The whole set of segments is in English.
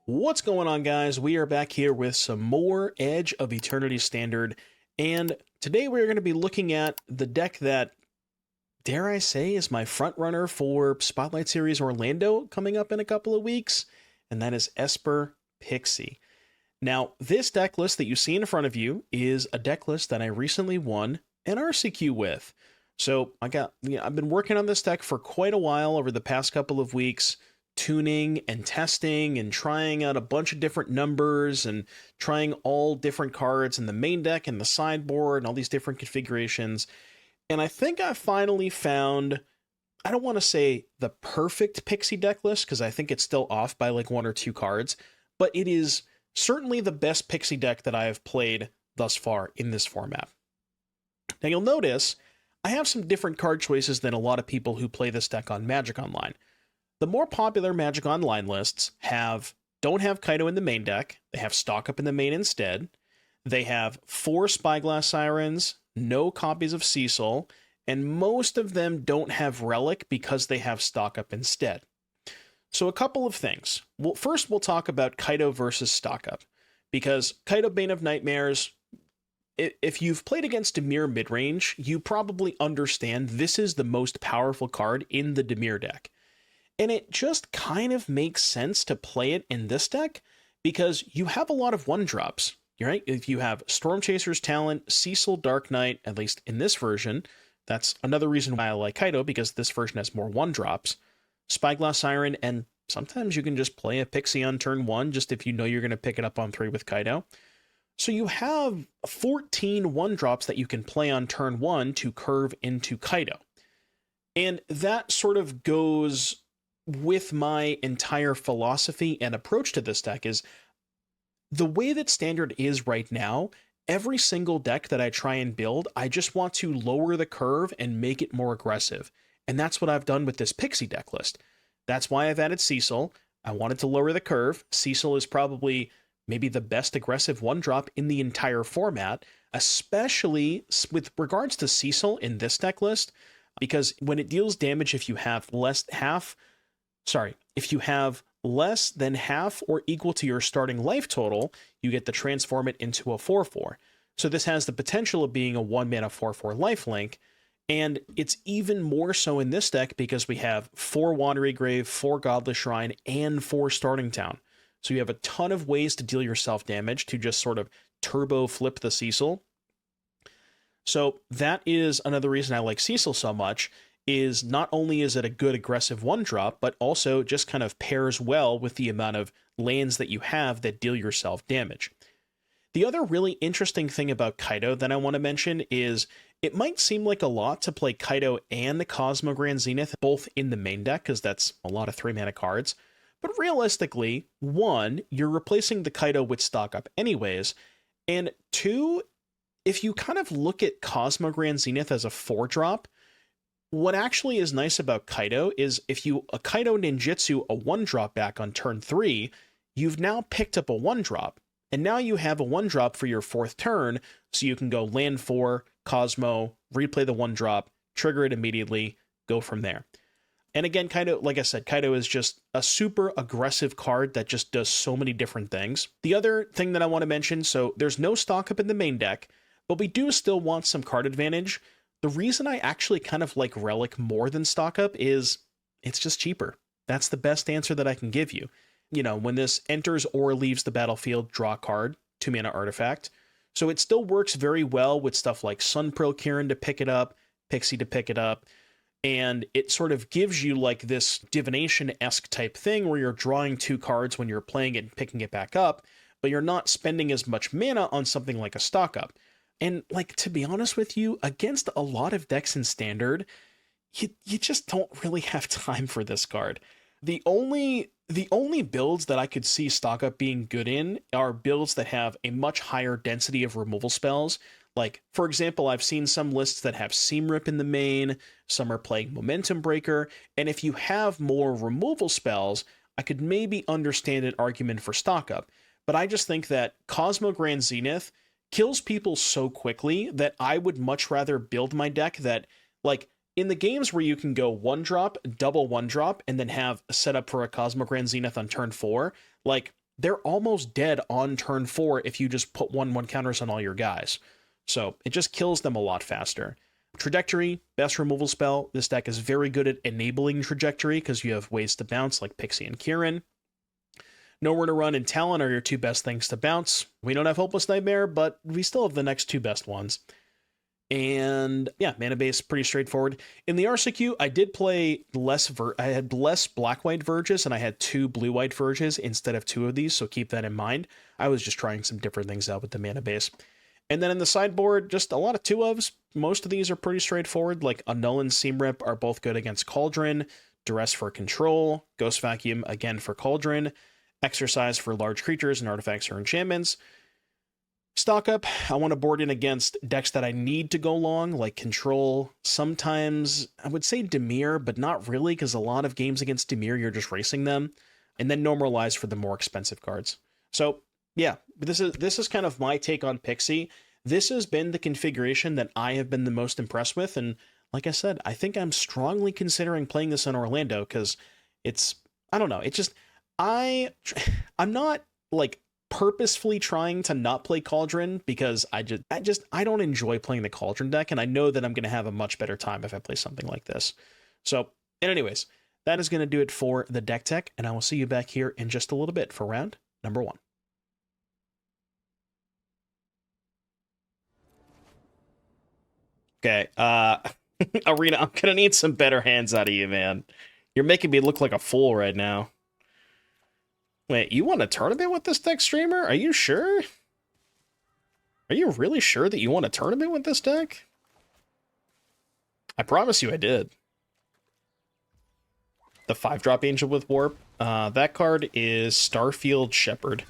What's going on, guys? We are back here with some more Edge of Eternity Standard, and today we're going to be looking at the deck that, dare I say, is my front runner for Spotlight Series Orlando coming up in a couple of weeks, and that is Esper Pixie. Now, this deck list that you see in front of you is a deck list that I recently won an RCQ with. So I've been working on this deck for quite a while over the past couple of weeks, tuning and testing and trying out a bunch of different numbers and trying all different cards in the main deck and the sideboard and all these different configurations. And I think I finally found, I don't want to say the perfect Pixie deck list, because I think it's still off by like one or two cards, but it is certainly the best Pixie deck that I have played thus far in this format. Now you'll notice I have some different card choices than a lot of people who play this deck on Magic Online. The more popular Magic Online lists don't have Kaito in the main deck. They have stock up in the main instead. They have 4 Spyglass Sirens, no copies of Cecil, and most of them don't have Relic because they have stock up instead. So a couple of things. Well, first we'll talk about Kaito versus stock up, because Kaito Bane of Nightmares, if you've played against Dimir midrange, you probably understand this is the most powerful card in the Dimir deck. And it just kind of makes sense to play it in this deck because you have a lot of 1-drops, right? If you have Stormchaser's Talent, Cecil Dark Knight, at least in this version, that's another reason why I like Kaito, because this version has more 1-drops, Spyglass Siren, and sometimes you can just play a Pixie on turn 1 just if you know you're going to pick it up on 3 with Kaito. So you have 14 1-drops that you can play on turn 1 to curve into Kaito. And that sort of goes with my entire philosophy and approach to this deck. Is the way that Standard is right now, every single deck that I try and build, I just want to lower the curve and make it more aggressive. And that's what I've done with this Pixie deck list. That's why I've added Cecil. I wanted to lower the curve. Cecil is probably maybe the best aggressive 1-drop in the entire format, especially with regards to Cecil in this deck list, because when it deals damage, if you have less than half or equal to your starting life total, you get to transform it into a 4/4. So this has the potential of being a 1-mana 4/4 lifelink, and it's even more so in this deck because we have 4 Watery Grave, 4 Godless Shrine, and 4 Starting Town. So you have a ton of ways to deal yourself damage to just sort of turbo flip the Cecil. So that is another reason I like Cecil so much, is not only is it a good aggressive 1-drop, but also just kind of pairs well with the amount of lands that you have that deal yourself damage. The other really interesting thing about Kaito that I want to mention is it might seem like a lot to play Kaito and the Cosmogrand Zenith both in the main deck, because that's a lot of 3-mana cards. But realistically, 1, you're replacing the Kaito with stock up anyways, and 2, if you kind of look at Cosmogrand Zenith as a 4-drop, what actually is nice about Kaito is if you a Kaito ninjutsu a 1-drop back on turn 3, you've now picked up a 1-drop, and now you have a 1-drop for your 4th turn, so you can go land 4, Cosmo, replay the 1-drop, trigger it immediately, go from there. And again, Kaito, like I said, Kaito is just a super aggressive card that just does so many different things. The other thing that I want to mention, so there's no stock up in the main deck, but we do still want some card advantage. The reason I actually kind of like Relic more than stock up is it's just cheaper. That's the best answer that I can give you. You know, when this enters or leaves the battlefield, draw a card, 2-mana artifact. So it still works very well with stuff like Sunpearl Kirin to pick it up, Pixie to pick it up, and it sort of gives you like this divination-esque type thing where you're drawing 2 cards when you're playing it and picking it back up, but you're not spending as much mana on something like a stock up. And like, to be honest with you, against a lot of decks in Standard, you just don't really have time for this card. The only builds that I could see stock up being good in are builds that have a much higher density of removal spells. Like, for example, I've seen some lists that have Seam Rip in the main, some are playing Momentum Breaker, and if you have more removal spells, I could maybe understand an argument for stock up. But I just think that Cosmogrand Zenith kills people so quickly that I would much rather build my deck that, like, in the games where you can go 1-drop, double 1-drop, and then have a setup for a Cosmogrand Zenith on turn 4, like, they're almost dead on turn 4 if you just put 1/1 counters on all your guys. So it just kills them a lot faster. Trajectory, best removal spell. This deck is very good at enabling Trajectory because you have ways to bounce like Pixie and Kirin. Nowhere to Run and Talon are your two best things to bounce. We don't have Hopeless Nightmare, but we still have the next two best ones. And yeah, mana base pretty straightforward. In the RCQ, I did play I had less black-white verges, and I had 2 blue-white verges instead of 2 of these, so keep that in mind. I was just trying some different things out with the mana base. And then in the sideboard, just a lot of 2-ofs. Most of these are pretty straightforward, like Annul and Seam Rip are both good against Cauldron, Duress for control, Ghost Vacuum again for Cauldron, Exorcise for large creatures and artifacts or enchantments. Stock up, I want to board in against decks that I need to go long, like Control. Sometimes, I would say Dimir, but not really, because a lot of games against Dimir, you're just racing them. And then Normalize for the more expensive cards. So, yeah, this is kind of my take on Pixie. This has been the configuration that I have been the most impressed with, and like I said, I think I'm strongly considering playing this in Orlando, because it's, I don't know, it's just, I'm not, like, purposefully trying to not play Cauldron because I don't enjoy playing the Cauldron deck, and I know that I'm going to have a much better time if I play something like this. So, and anyways, that is going to do it for the deck tech, and I will see you back here in just a little bit for round number 1. Okay, Arena, I'm going to need some better hands out of you, man. You're making me look like a fool right now. Wait, you want a tournament with this deck, streamer? Are you sure? Are you really sure that you want a tournament with this deck? I promise you I did. The 5-drop Angel with Warp. That card is Starfield Shepherd.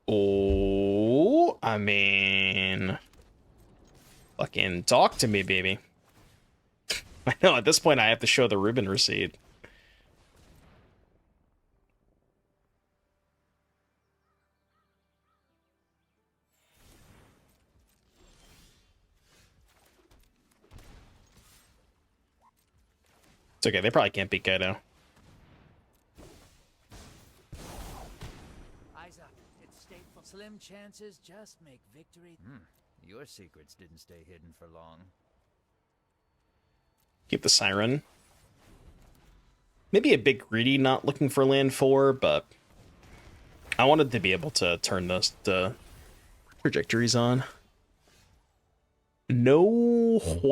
Oh, I mean... Fucking talk to me, baby. I know, at this point I have to show the Ruben receipt. It's okay, they probably can't beat Kaito. Eyes up. It's stateful. Slim chances just make victory. Your secrets didn't stay hidden for long. Keep the Siren. Maybe a bit greedy not looking for land 4, but I wanted to be able to turn those trajectories on. Nowhere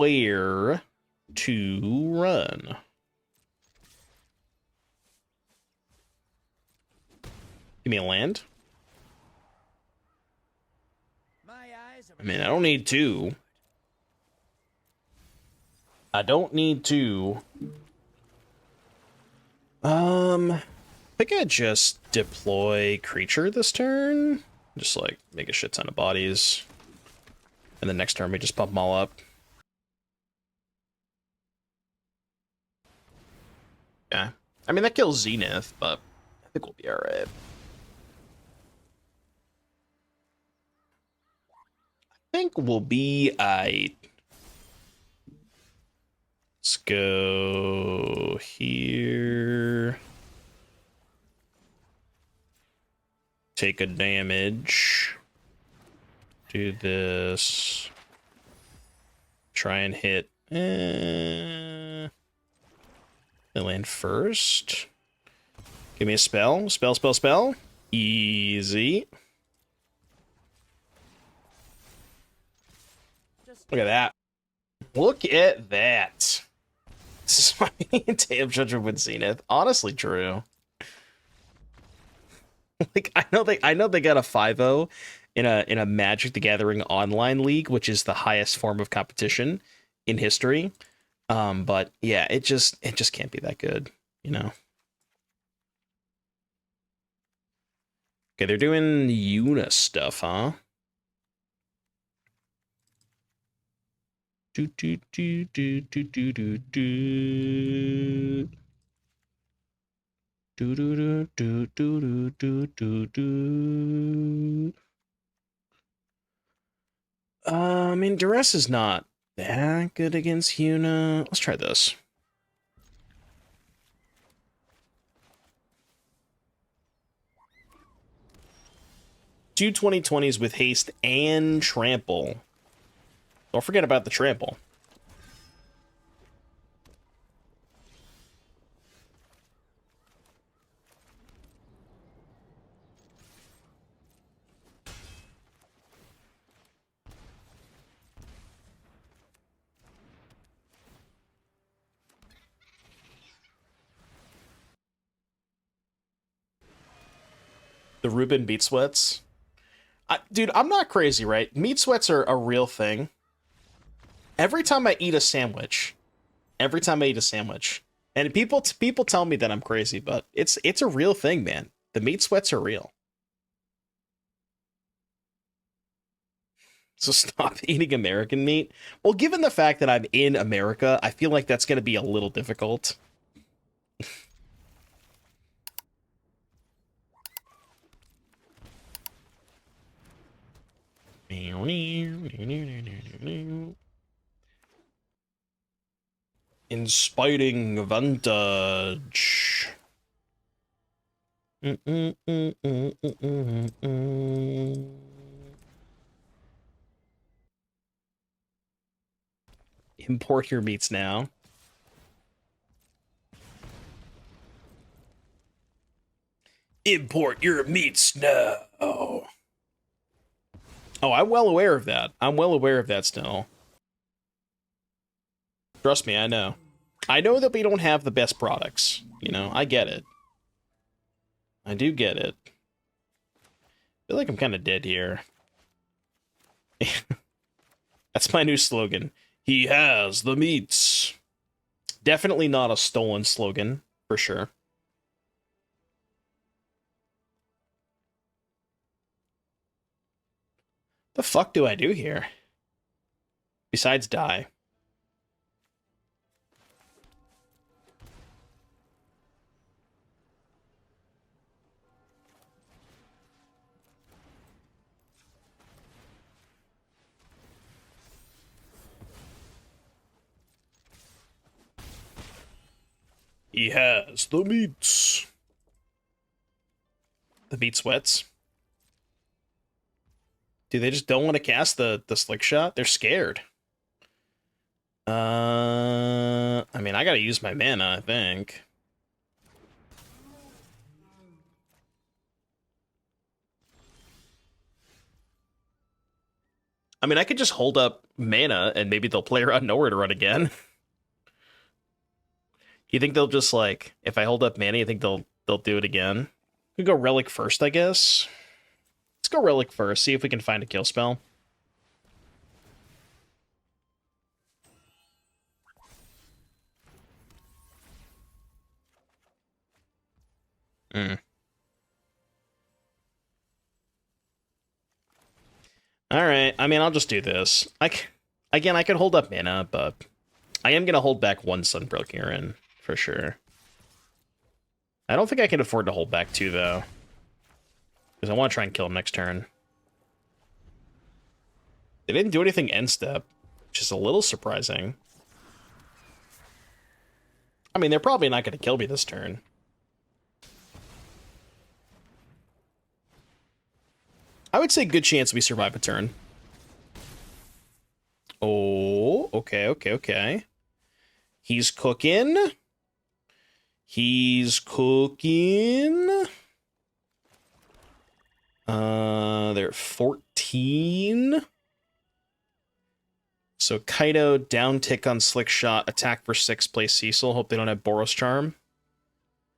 to run. Give me a land. I mean, I don't need 2. I don't need 2. I think I just deploy creature this turn. Just like make a shit ton of bodies. And the next turn we just pump them all up. Yeah. I mean, that kills Zenith, but I think we'll be alright. I think we'll be aight. Let's go here. Take a damage. Do this. Try and hit. They land first. Give me a spell. Spell, spell, spell. Easy. Look at that. Look at that. This is my Day of Judgment with Zenith. Honestly true. Like I know they got a 5-0 in a Magic the Gathering online league, which is the highest form of competition in history. But yeah, it just can't be that good, you know. Okay, they're doing Yuna stuff, huh? Do do do do do do do do. Do do do do do do do do. I mean, Duress is not that good against Yuna. Let's try this. 2 2020s with haste and trample. Don't forget about the trample. The Reuben meat sweats. Dude, I'm not crazy, right? Meat sweats are a real thing. Every time I eat a sandwich, and people tell me that I'm crazy, but it's a real thing, man. The meat sweats are real. So stop eating American meat. Well, given the fact that I'm in America, I feel like that's going to be a little difficult. Inspiring Vantage. Import your meats now. Import your meats now. Oh, I'm well aware of that. I'm well aware of that still. Trust me, I know. I know that we don't have the best products. You know, I get it. I do get it. I feel like I'm kind of dead here. That's my new slogan. He has the meats. Definitely not a stolen slogan, for sure. The fuck do I do here? Besides die. He has the meats. The meat sweats. Do they just don't want to cast the slick shot? They're scared. I mean, I gotta use my mana, I think. I mean, I could just hold up mana and maybe they'll play around nowhere to run again. You think they'll just like, if I hold up mana, you think they'll do it again? We go Relic first, I guess. Let's go Relic first, see if we can find a kill spell. Alright, I mean, I'll just do this. Again, I could hold up mana, but I am going to hold back one Sunpearl Kirin, for sure. I don't think I can afford to hold back two, though. Because I want to try and kill him next turn. They didn't do anything end step, which is a little surprising. I mean, they're probably not going to kill me this turn. I would say good chance we survive a turn. Oh, okay. He's cooking. They're at 14. So Kaito, down tick on Slick Shot, attack for 6, play Cecil. Hope they don't have Boros Charm.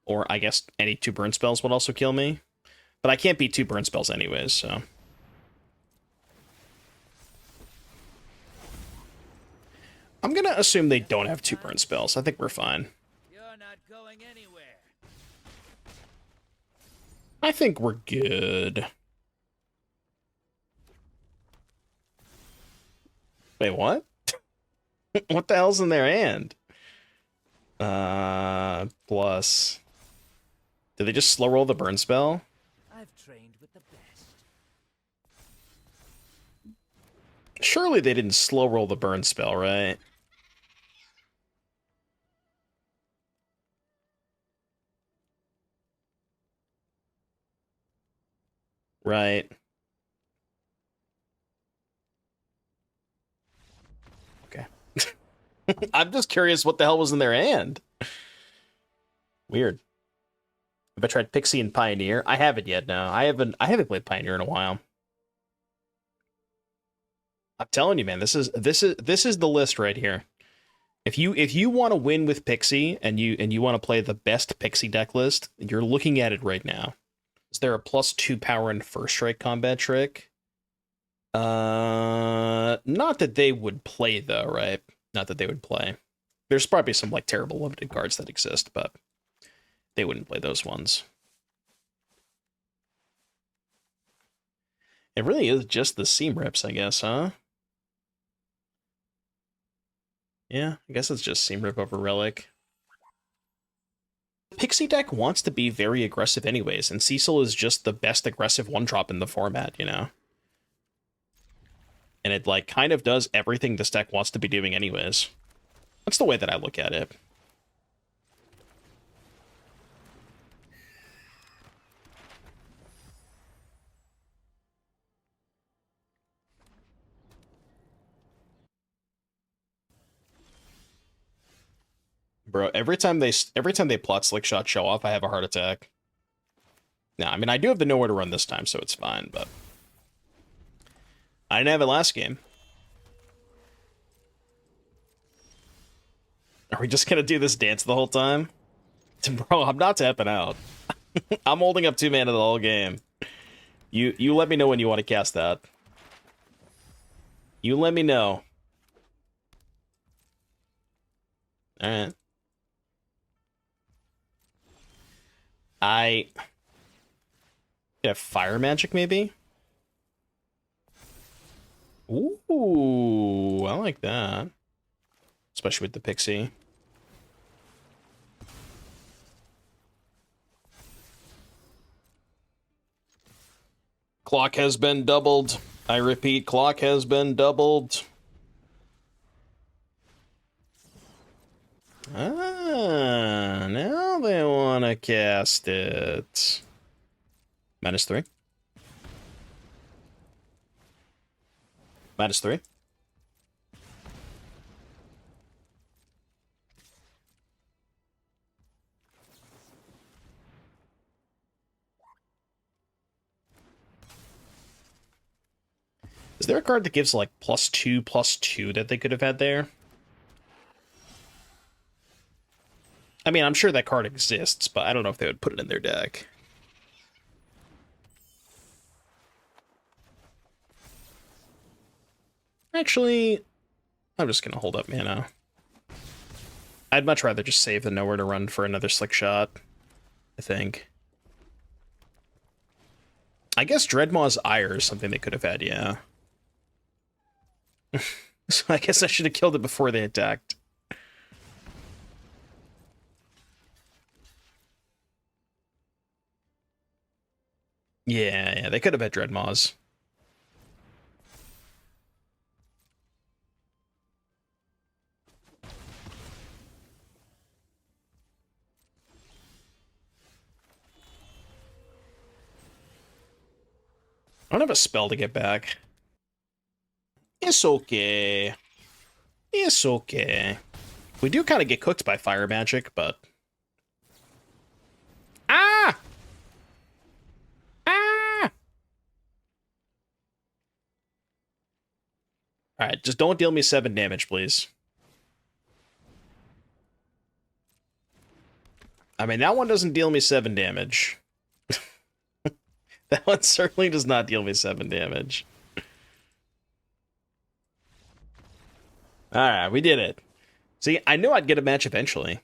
Or I guess any 2 burn spells would also kill me. But I can't beat 2 burn spells anyways, so. I'm gonna assume they don't have 2 burn spells. I think we're fine. You're not going anywhere. I think we're good. Wait, what? What the hell's in their hand? Plus. Did they just slow roll the burn spell? I've trained with the best. Surely they didn't slow roll the burn spell, right? Right. I'm just curious what the hell was in their hand. Weird. Have I tried Pixie and Pioneer? I haven't yet. No, I haven't played Pioneer in a while. I'm telling you, man, this is the list right here. If you want to win with Pixie and you want to play the best Pixie deck list, you're looking at it right now. Is there a +2 power and first strike combat trick? Not that they would play though, right? Not that they would play. There's probably some like terrible limited cards that exist, but they wouldn't play those ones. It really is just the seam rips, I guess, huh? Yeah, I guess it's just seam rip over relic. Pixie deck wants to be very aggressive anyways, and Cecil is just the best aggressive one-drop in the format, you know? And it, like, kind of does everything this deck wants to be doing anyways. That's the way that I look at it. Bro, every time they plot Slick Shot Show Off, I have a heart attack. Nah, I mean, I do have the nowhere to run this time, so it's fine, but I didn't have it last game. Are we just gonna do this dance the whole time? Bro, I'm not tapping out. I'm holding up 2 mana the whole game. You let me know when you want to cast that. You let me know. Alright. I have fire magic, maybe? Ooh, I like that. Especially with the Pixie. Clock has been doubled. I repeat, clock has been doubled. Ah, now they want to cast it. -3. -3. Is there a card that gives like +2/+2 that they could have had there? I mean, I'm sure that card exists, but I don't know if they would put it in their deck. Actually, I'm just going to hold up mana. I'd much rather just save the nowhere to run for another Slick Shot, I think. I guess Dreadmaw's Ire is something they could have had, yeah. So I guess I should have killed it before they attacked. Yeah, they could have had Dreadmaws. I don't have a spell to get back. It's okay. It's okay. We do kind of get cooked by fire magic, but... Ah! Ah! Alright, just don't deal me 7 damage, please. I mean, that one doesn't deal me 7 damage. That one certainly does not deal me 7 damage. Alright, we did it. See, I knew I'd get a match eventually.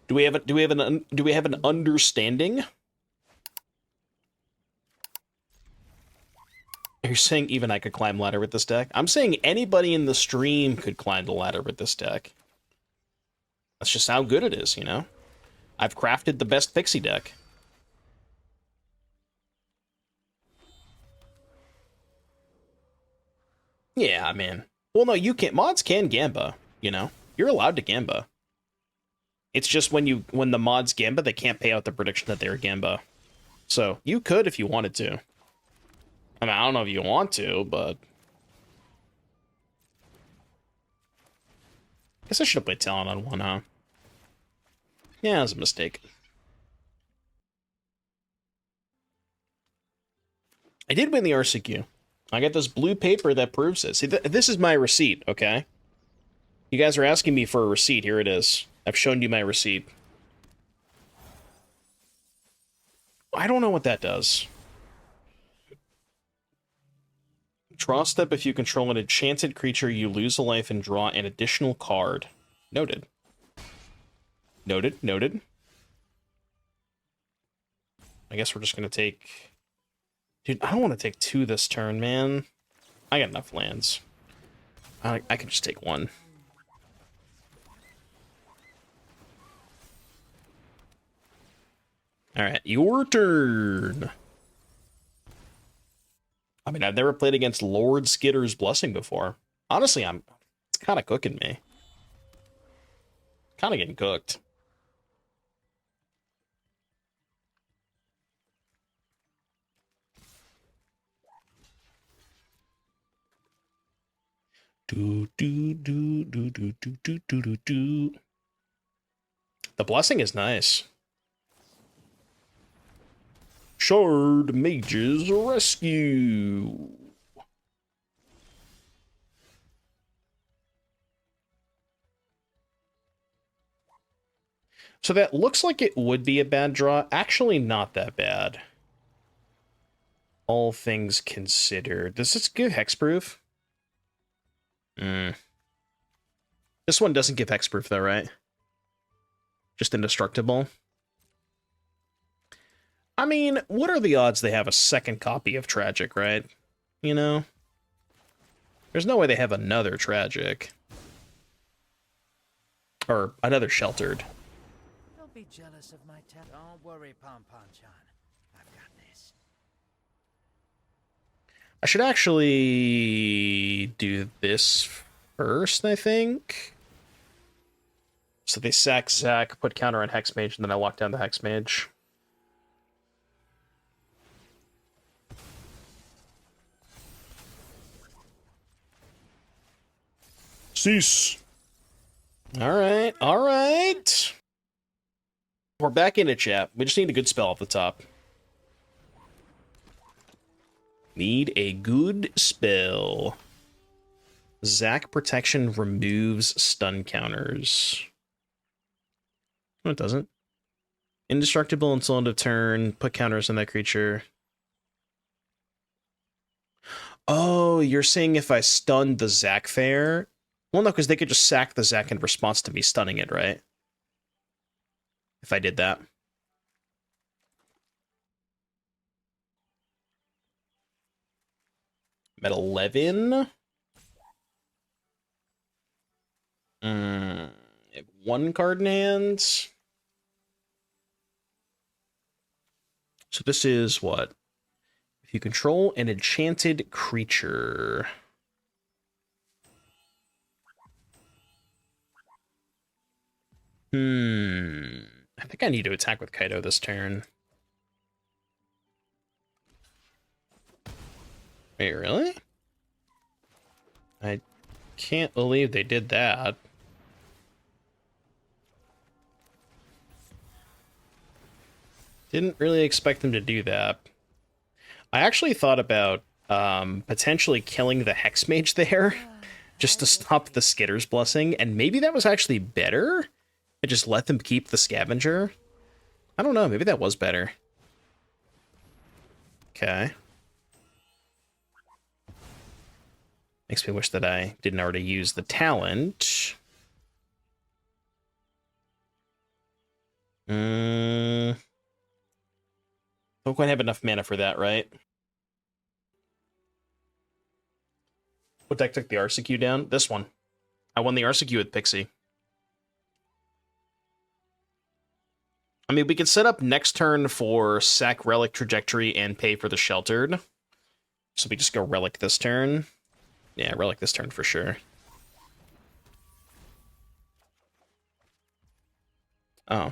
Do we have an understanding? You're saying even I could climb ladder with this deck? I'm saying anybody in the stream could climb the ladder with this deck. That's just how good it is, you know? I've crafted the best Pixie deck. Yeah, man. Well, no, you can't. Mods can Gamba, you know? You're allowed to Gamba. It's just when the mods Gamba, they can't pay out the prediction that they're Gamba. So, you could if you wanted to. I mean, I don't know if you want to, but... Guess I should have played Talon on 1, huh? Yeah, it was a mistake. I did win the RCQ. I got this blue paper that proves it. See, this is my receipt, okay? You guys are asking me for a receipt. Here it is. I've shown you my receipt. I don't know what that does. Draw step. If you control an enchanted creature, you lose a life and draw an additional card. Noted. Noted, noted. I guess we're just going to take... Dude, I don't want to take 2 this turn, man. I got enough lands. I could just take 1. Alright, your turn. I mean, I've never played against Lord Skitter's Blessing before. Honestly, it's kind of cooking me. Kind of getting cooked. Do do do do do do do do do do. The Blessing is nice. Shard Mage's Rescue. So that looks like it would be a bad draw. Actually, not that bad. All things considered. Does this give hexproof? This one doesn't give hexproof though, right? Just indestructible. I mean, what are the odds they have a second copy of Tragic, right? You know? There's no way they have another Tragic. Or another Sheltered. Don't be jealous of my talent. Don't worry, Pom-Pom-Chan. I've got this. I should actually do this first, I think. So they sack Zac, put counter on Hexmage, and then I lock down the Hexmage. Cease. Alright, alright. We're back in it, chat. We just need a good spell off the top. Need a good spell. Zac Protection removes stun counters. No, it doesn't. Indestructible until end of turn. Put counters on that creature. Oh, you're saying if I stunned the Zac Fair? Well, no, because they could just sack the Zac in response to me stunning it, right? If I did that. I'm at 11. I have 1 card in hand. So this is what? If you control an enchanted creature. I think I need to attack with Kaito this turn. Wait, really? I can't believe they did that. Didn't really expect them to do that. I actually thought about potentially killing the Hexmage there just to stop the Skitter's Blessing, and maybe that was actually better. I just let them keep the Scavenger. I don't know, maybe that was better. Okay. Makes me wish that I didn't already use the talent. Don't quite have enough mana for that, right? What deck took the RCQ down? This one. I won the RCQ with Pixie. I mean, we could set up next turn for sack Relic Trajectory and pay for the Sheltered. So we just go Relic this turn. Yeah, Relic this turn for sure. Oh.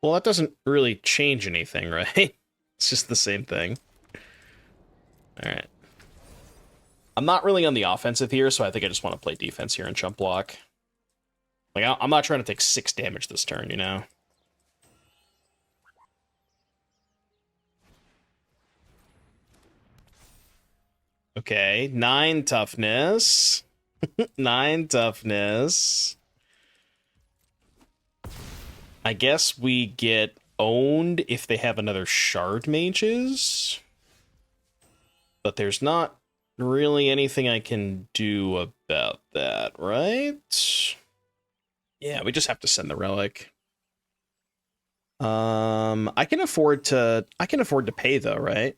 Well, that doesn't really change anything, right? It's just the same thing. Alright. I'm not really on the offensive here, so I think I just want to play defense here and jump block. Like, I'm not trying to take 6 damage this turn, you know? Okay, 9 toughness. 9 toughness. I guess we get owned if they have another shard mages. But there's not really anything I can do about that, right? Yeah, we just have to send the relic. I can afford to pay though, right?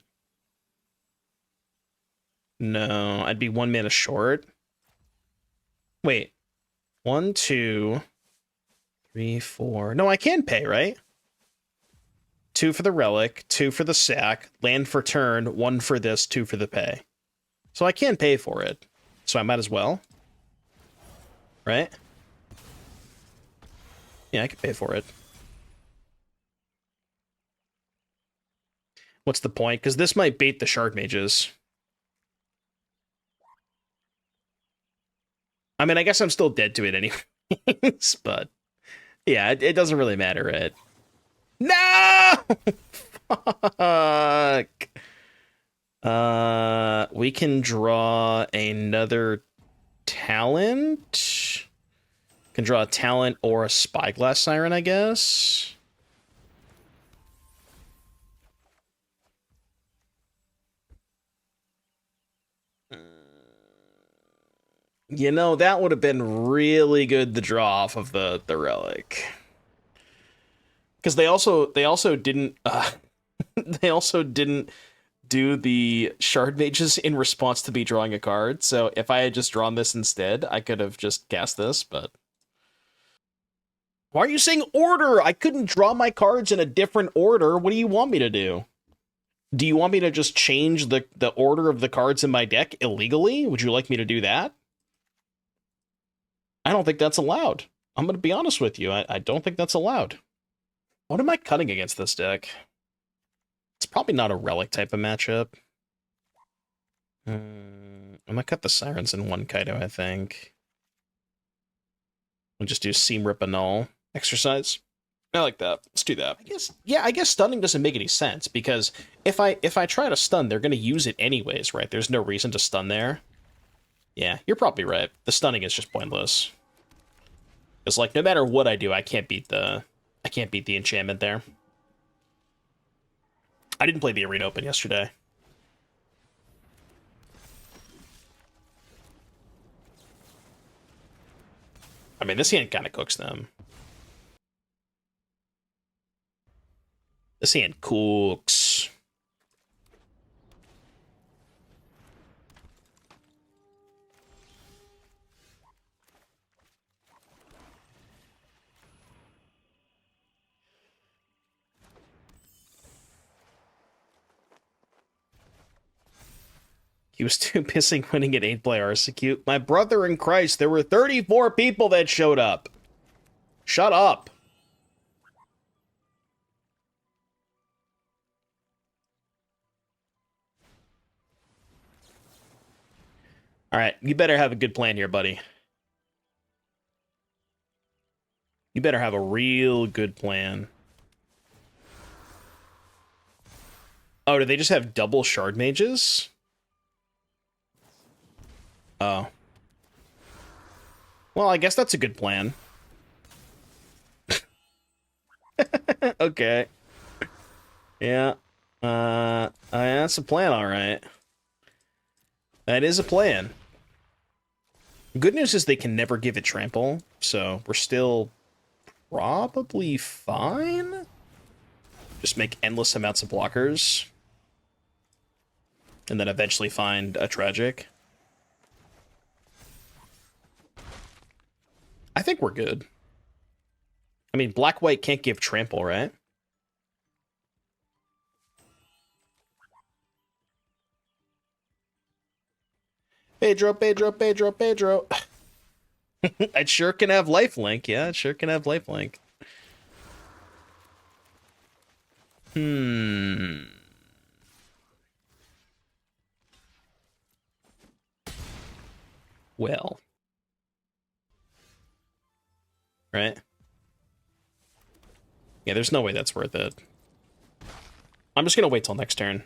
No, I'd be 1 mana short. Wait. 1, 2, 3, 4. No, I can pay, right? 2 for the relic, 2 for the sack, land for turn, 1 for this, 2 for the pay. So I can pay for it. So I might as well. Right? Yeah, I can pay for it. What's the point? Because this might bait the shard mages. I mean, I guess I'm still dead to it anyways, but yeah, it doesn't really matter, right? No! Fuck. We can draw another talent. Can draw a talent or a Spyglass Siren, I guess. You know, that would have been really good to draw off of the relic. Because they also didn't they also didn't do the shard mages in response to me drawing a card. So if I had just drawn this instead, I could have just cast this, but why are you saying order? I couldn't draw my cards in a different order. What do you want me to do? Do you want me to just change the order of the cards in my deck illegally? Would you like me to do that? I don't think that's allowed. I'm going to be honest with you. I don't think that's allowed. What am I cutting against this deck? It's probably not a relic type of matchup. I'm going to cut the Sirens in 1 Kaito, I think. We'll just do Seam, Rip, Annul. Exercise. I like that. Let's do that. I guess stunning doesn't make any sense, because if I try to stun, they're going to use it anyways, right? There's no reason to stun there. Yeah, you're probably right. The stunning is just pointless. It's like, no matter what I do, I can't beat the enchantment there. I didn't play the Arena Open yesterday. I mean, this hand kind of cooks them. This hand cooks. He was too busy winning at 8-play RCQ. My brother in Christ, there were 34 people that showed up. Shut up. All right, you better have a good plan here, buddy. You better have a real good plan. Oh, do they just have double shard mages? Oh. Well, I guess that's a good plan. Okay. Yeah. That's a plan, all right. That is a plan. Good news is they can never give it trample, so we're still probably fine. Just make endless amounts of blockers. And then eventually find a tragic. I think we're good. I mean, black-white can't give trample, right? Pedro, Pedro, Pedro, Pedro. It sure can have lifelink. Yeah, it sure can have lifelink. Well. right? Yeah, there's no way that's worth it. I'm just gonna wait till next turn.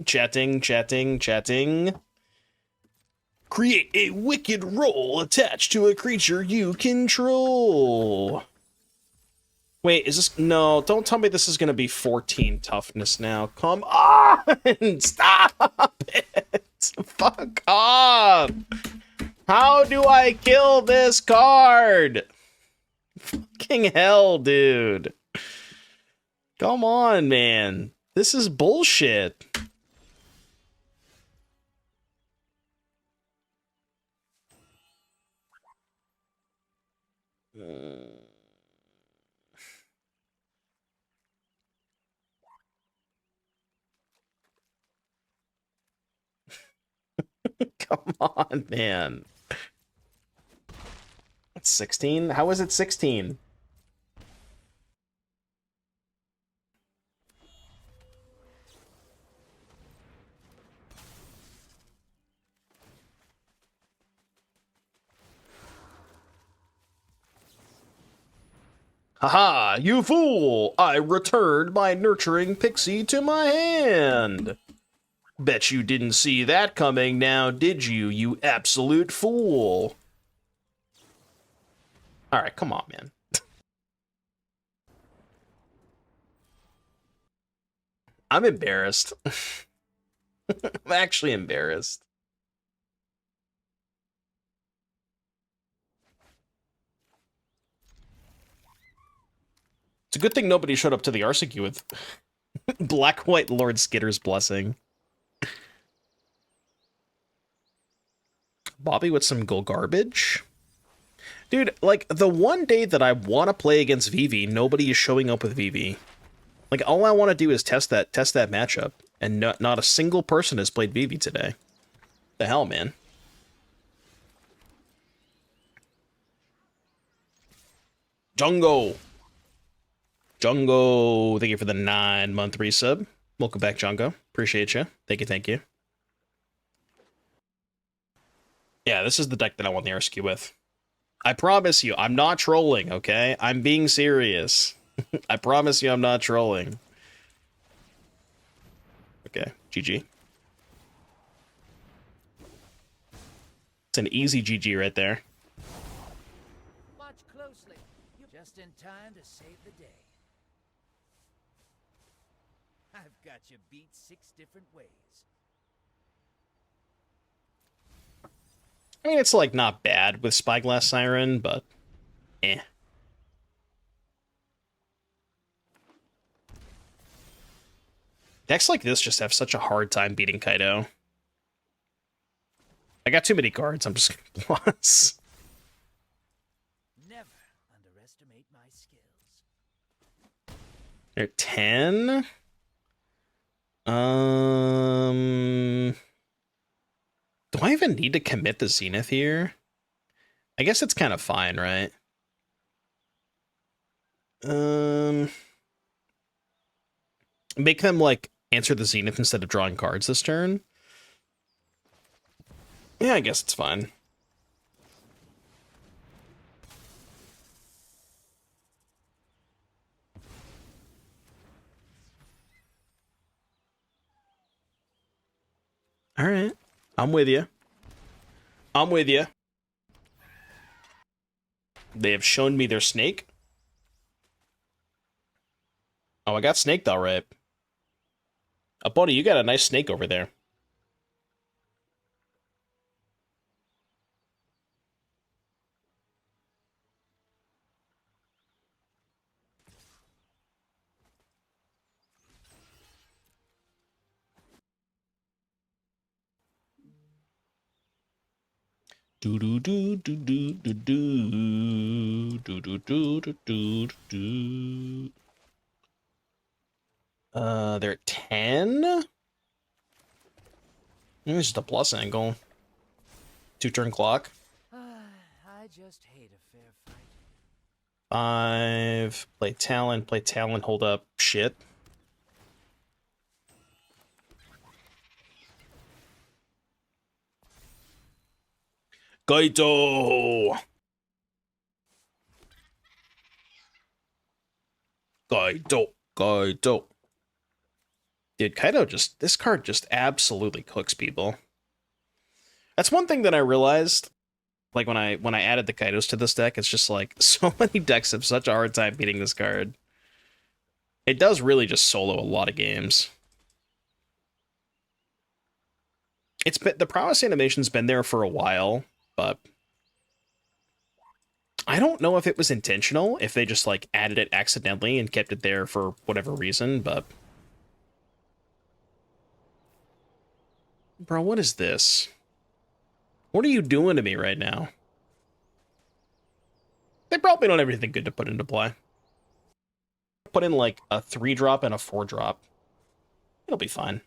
Chatting. Create a wicked roll attached to a creature you control. Wait, is this... No, don't tell me this is going to be 14 toughness now. Come on! Stop it! Fuck off! How do I kill this card? Fucking hell, dude. Come on, man. This is bullshit. Come on, man. That's 16? How is it 16? Haha, you fool! I returned my Nurturing Pixie to my hand! Bet you didn't see that coming now, did you, you absolute fool? Alright, come on, man. I'm embarrassed. I'm actually embarrassed. It's a good thing nobody showed up to the RCQ with Black-White Lord Skitter's Blessing. Bobby with some gold garbage? Dude, like, the one day that I want to play against Vivi, nobody is showing up with Vivi. Like, all I want to do is test that matchup, and not a single person has played Vivi today. The hell, man. Jungo, thank you for the 9-month resub. Welcome back, Jungo. Appreciate you. Thank you. Yeah, this is the deck that I want the RSQ with. I promise you, I'm not trolling, okay? I'm being serious. I promise you I'm not trolling. Okay, GG. It's an easy GG right there. Watch closely. You're just in time to save the day. I've got you beat 6 different ways. I mean, it's, like, not bad with Spyglass Siren, but... eh. Decks like this just have such a hard time beating Kaito. I got too many cards, I'm just gonna plus. Never underestimate my skills. They're 10? Do I even need to commit the Zenith here? I guess it's kind of fine, right? Make them, like, answer the Zenith instead of drawing cards this turn? Yeah, I guess it's fine. Alright. I'm with you. I'm with you. They have shown me their snake. Oh, I got snaked all right. Buddy, you got a nice snake over there. Do do do do do do do do do do do do do. They're at 10? It's just a plus angle. 2-turn clock. I just hate a fair fight. 5. Play Talon, hold up. Shit. Kaito! Kaito. Kaito. Dude, Kaito this card just absolutely cooks people. That's one thing that I realized, like when I added the Kaitos to this deck, it's just like so many decks have such a hard time beating this card. It does really just solo a lot of games. It's been, the prowess animation's been there for a while, but I don't know if it was intentional, if they just like added it accidentally and kept it there for whatever reason, but bro, what is this? What are you doing to me right now? They probably don't have anything good to put into play. Put in like a 3-drop and a 4-drop. It'll be fine.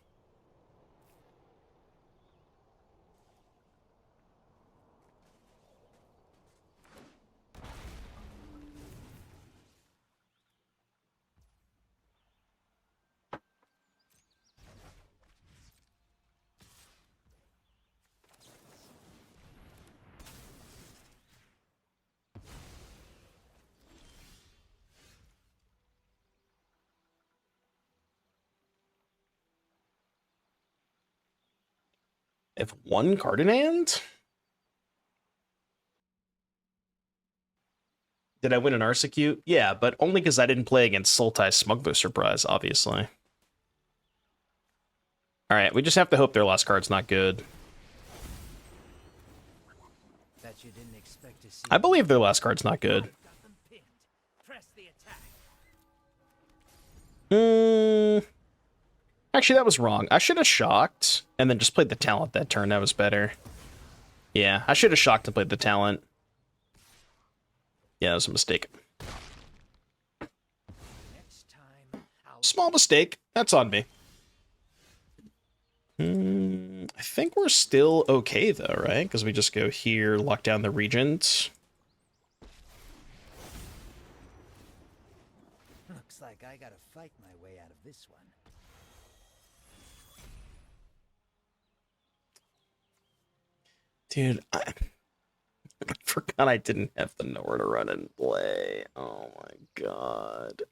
If one card in hand? Did I win an RCQ? Yeah, but only because I didn't play against Sultai Smug Booster Prize, obviously. Alright, we just have to hope their last card's not good. That you didn't expect to see. I believe their last card's not good. Press the attack. Actually, that was wrong. I should have shocked and then just played the talent that turn. That was better. Yeah, I should have shocked and played the talent. Yeah, that was a mistake. Next time, Small mistake. That's on me. I think we're still okay, though, right? Because we just go here, lock down the Regent. Looks like I gotta fight my way out of this one. Dude, I forgot I didn't have the nowhere to run and play. Oh my god.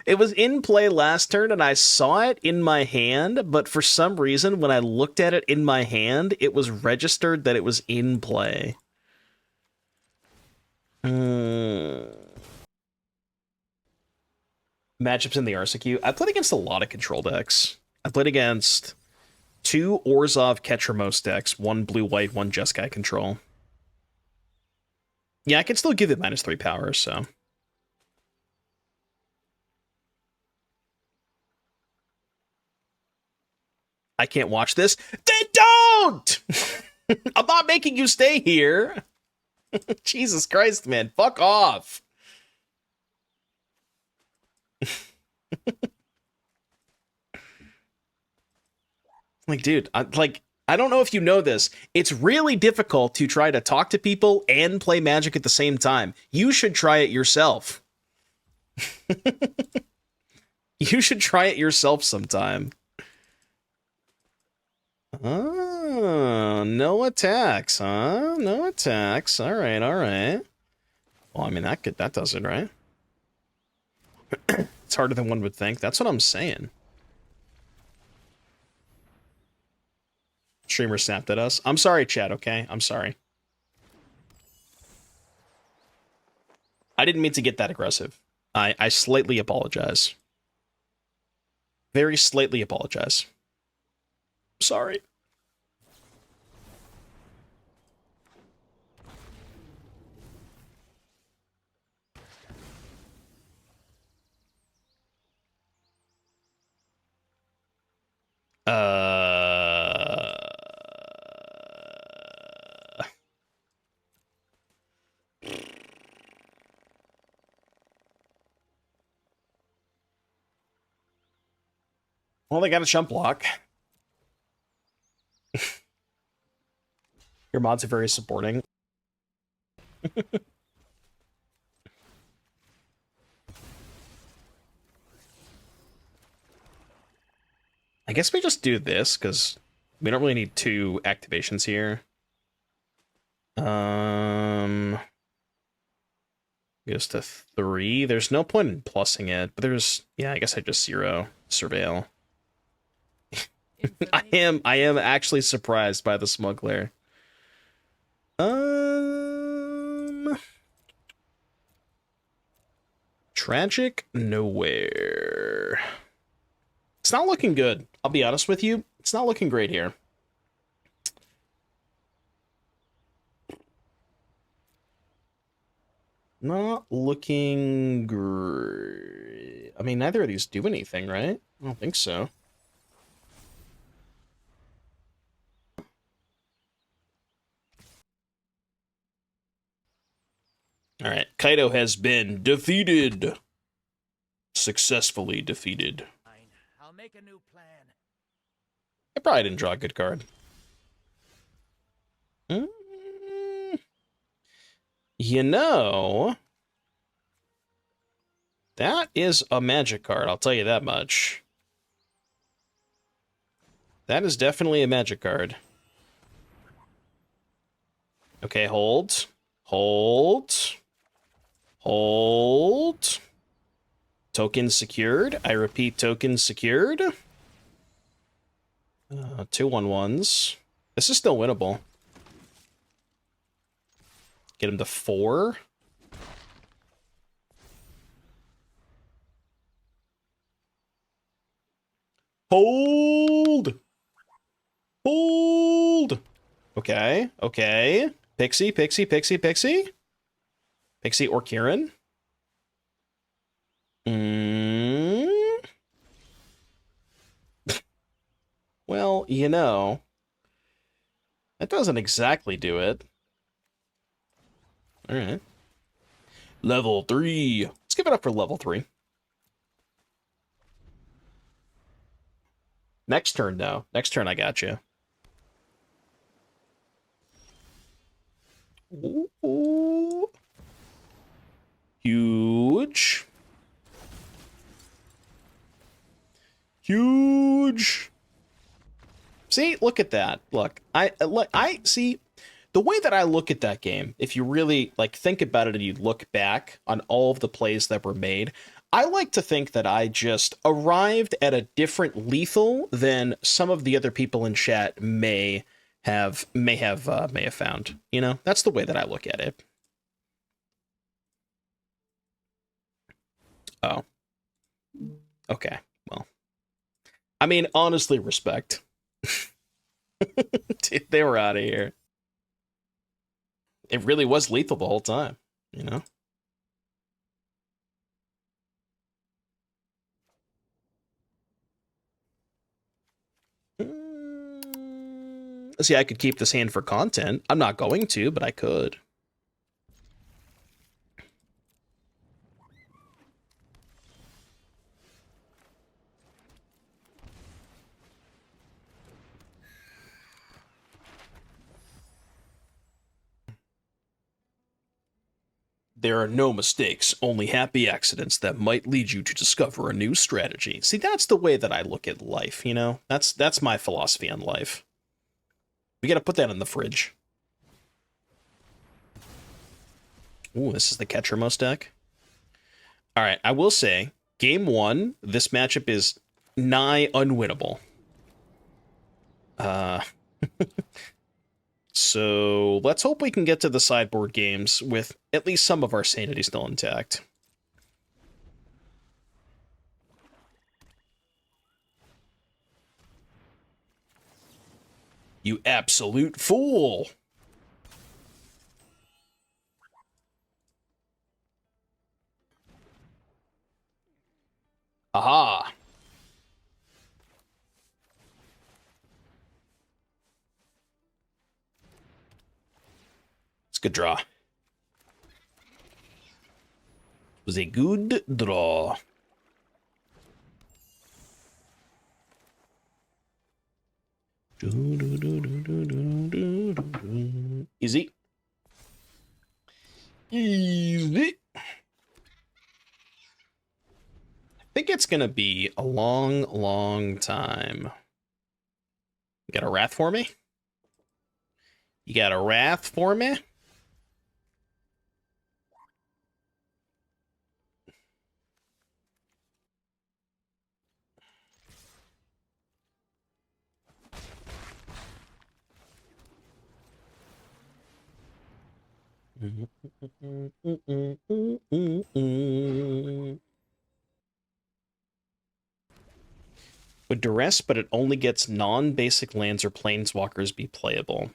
It was in play last turn and I saw it in my hand, but for some reason when I looked at it in my hand, it was registered that it was in play. Matchups in the RCQ. I played against a lot of control decks. I played against 2 Orzhov Ketramose decks, 1 blue-white, 1 Jeskai control. Yeah, I can still give it -3 power, so. I can't watch this. Then don't! I'm not making you stay here. Jesus Christ, man. Fuck off. Like, dude, I don't know if you know this. It's really difficult to try to talk to people and play Magic at the same time. You should try it yourself. You should try it yourself sometime. Oh, no attacks, huh? No attacks. All right, all right. Well, I mean, that does it, right? It's harder than one would think. That's what I'm saying. Streamer snapped at us. I'm sorry, chat, okay? I'm sorry. I didn't mean to get that aggressive. I slightly apologize. Very slightly apologize. Sorry. Well, they got a chump block. Your mods are very supporting. I guess we just do this, because we don't really need 2 activations here. Goes to 3. There's no point in plussing it, but there's... Yeah, I guess I just 0 surveil. I am actually surprised by the smuggler. Tragic nowhere. It's not looking good. I'll be honest with you. It's not looking great here. Not looking great. I mean, neither of these do anything, right? I don't think so. All right, Kaito has been defeated. Successfully defeated. I'll make a new plan. I probably didn't draw a good card. You know, that is a magic card, I'll tell you that much. That is definitely a magic card. Okay, hold. Hold. Hold. Token secured. I repeat, token secured. 2/1/1s. This is still winnable. Get him to 4. Hold! Hold! Okay, okay. Pixie, Pixie, Pixie, Pixie? Pixie or Kirin? Well, you know, that doesn't exactly do it. All right. Level 3. Let's give it up for level 3. Next turn, though. Next turn, I got you. Ooh. Huge. Huge. See, look at that. Look, I see the way that I look at that game. If you really like think about it and you look back on all of the plays that were made, I like to think that I just arrived at a different lethal than some of the other people in chat may have found. You know, that's the way that I look at it. Oh. Okay. Well, I mean, honestly, respect. Dude, they were out of here. It really was lethal the whole time, you know? See, I could keep this hand for content. I'm not going to, but I could. There are no mistakes, only happy accidents that might lead you to discover a new strategy. See, that's the way that I look at life, you know? That's my philosophy on life. We gotta put that in the fridge. Ooh, this is the ketramose deck. All right, I will say, game 1, this matchup is nigh unwinnable. So let's hope we can get to the sideboard games with at least some of our sanity still intact. You absolute fool! Aha! It's a good draw. It was a good draw. Easy. Easy. I think it's gonna be a long, long time. You got a wrath for me? You got a wrath for me? Would Duress, but it only gets non-basic lands or planeswalkers be playable?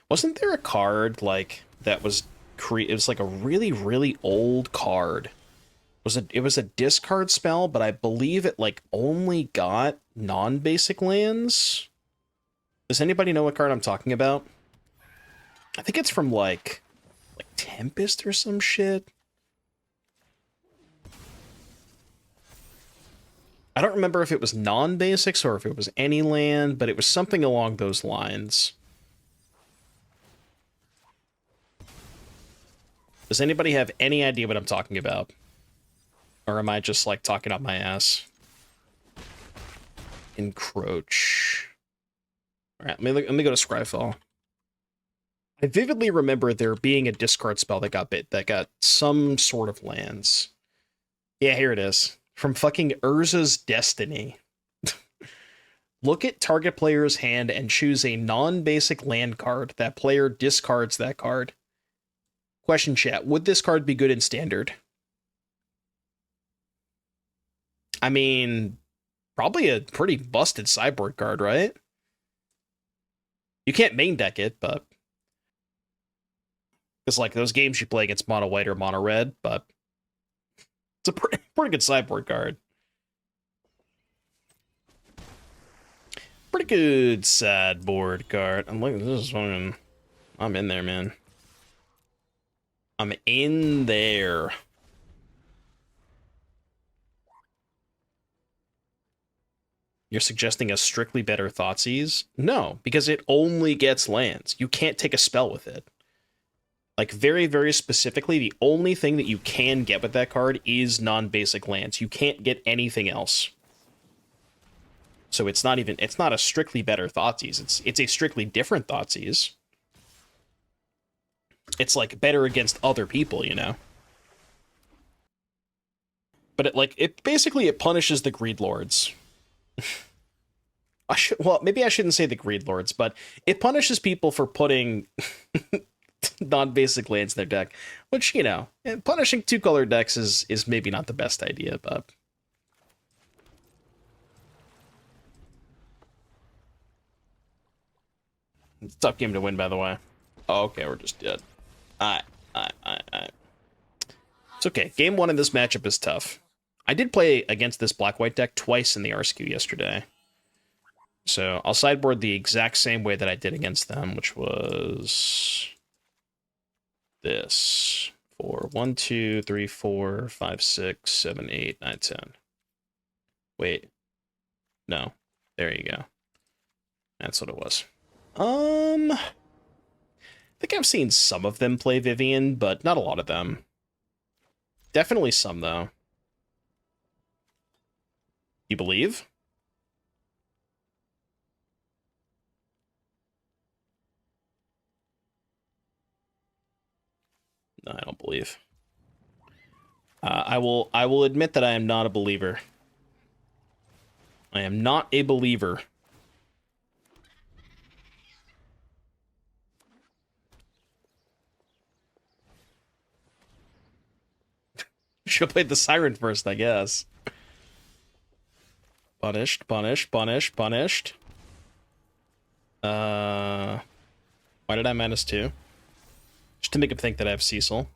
Wasn't there a card like that was it was like a really old card? It was a discard spell, but I believe it like only got non-basic lands? Does anybody know what card I'm talking about? I think it's from like Tempest or some shit. I don't remember if it was non-basics or if it was any land, but it was something along those lines. Does anybody have any idea what I'm talking about? Or am I just, like, talking up my ass? Encroach. Alright, let me go to Scryfall. I vividly remember there being a discard spell that got some sort of lands. Yeah, here it is. From fucking Urza's Destiny. Look at target player's hand and choose a non-basic land card. That player discards that card. Question chat, would this card be good in Standard? I mean, probably a pretty busted sideboard card, right? You can't main deck it, but... It's like those games you play against mono white or mono red, but... It's a pretty good sideboard card. Pretty good sideboard card. I'm looking at this one. I'm in there, man. I'm in there. You're suggesting a strictly better Thoughtseize? No, because it only gets lands. You can't take a spell with it. Like, very, very specifically, the only thing that you can get with that card is non-basic lands. You can't get anything else. So it's not a strictly better Thoughtseize. It's a strictly different Thoughtseize. It's, like, better against other people, you know? But it basically punishes the Greed Lords. Maybe I shouldn't say the Greed Lords, but it punishes people for putting non-basic lands in their deck, which, you know, punishing two-color decks is maybe not the best idea, but... It's a tough game to win, by the way. Oh, okay, we're just dead. Alright. It's okay. Game 1 in this matchup is tough. I did play against this black-white deck twice in the RCQ yesterday. So I'll sideboard the exact same way that I did against them, which was... this. 4, 1, 2, 3, 4, 5, 6, 7, 8, 9, 10. Wait. No. There you go. That's what it was. I think I've seen some of them play Vivian, but not a lot of them. Definitely some, though. You believe? No, I don't believe. I will admit that I am not a believer. I am not a believer. Should have played the Siren first, I guess. Punished. Why did I -2? Just to make him think that I have Cecil.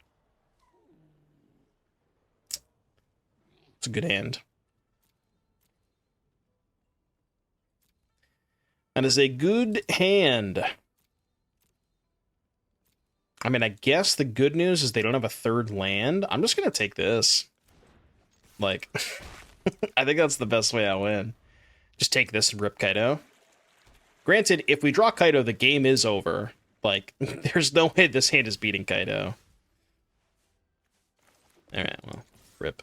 It's a good hand. That is a good hand. I mean, I guess the good news is they don't have a third land. I'm just going to take this. Like, I think that's the best way I win. Just take this and rip Kaito. Granted, if we draw Kaito, the game is over. Like, there's no way this hand is beating Kaito. Alright, well, rip.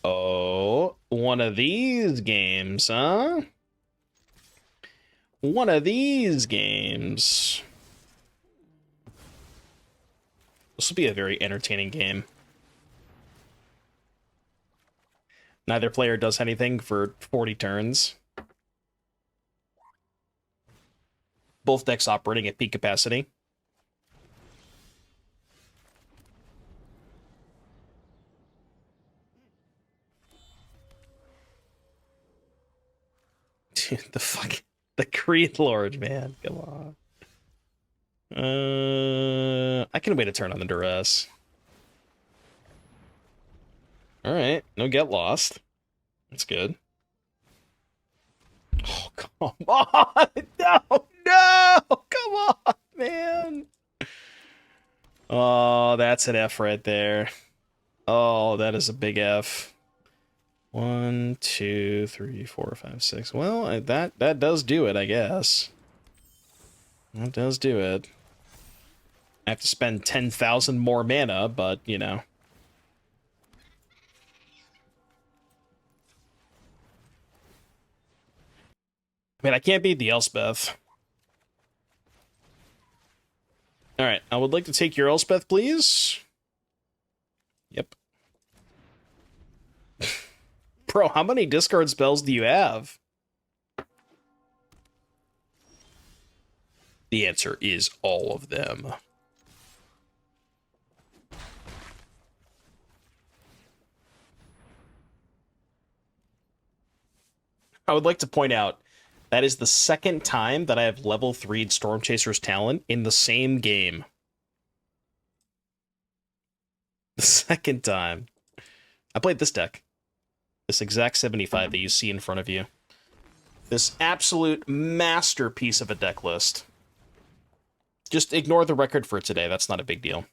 Oh, one of these games, huh? One of these games. This will be a very entertaining game. Neither player does anything for 40 turns. both decks operating at peak capacity. Dude, the Creed Lord, man. Come on. I can wait a turn on the Duress. Alright, no get lost. That's good. Oh, come on! No! Come on, man! Oh, that's an F right there. Oh, that is a big F. 1, 2, 3, 4, 5, 6. Well, that does do it, I guess. That does do it. I have to spend 10,000 more mana, but, you know. I mean, I can't beat the Elspeth. Alright, I would like to take your Elspeth, please. Yep. Bro, how many discard spells do you have? The answer is all of them. I would like to point out that is the second time that I have level 3'd Stormchaser's talent in the same game. The second time. I played this deck. This exact 75 that you see in front of you. This absolute masterpiece of a deck list. Just ignore the record for today. That's not a big deal.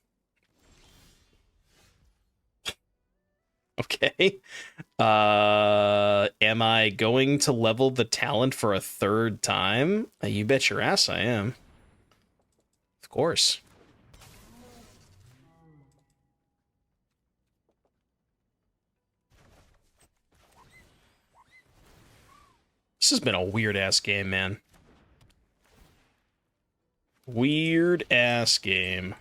Okay. Am I going to level the talent for a third time? You bet your ass I am. Of course. This has been a weird-ass game, man. Weird-ass game.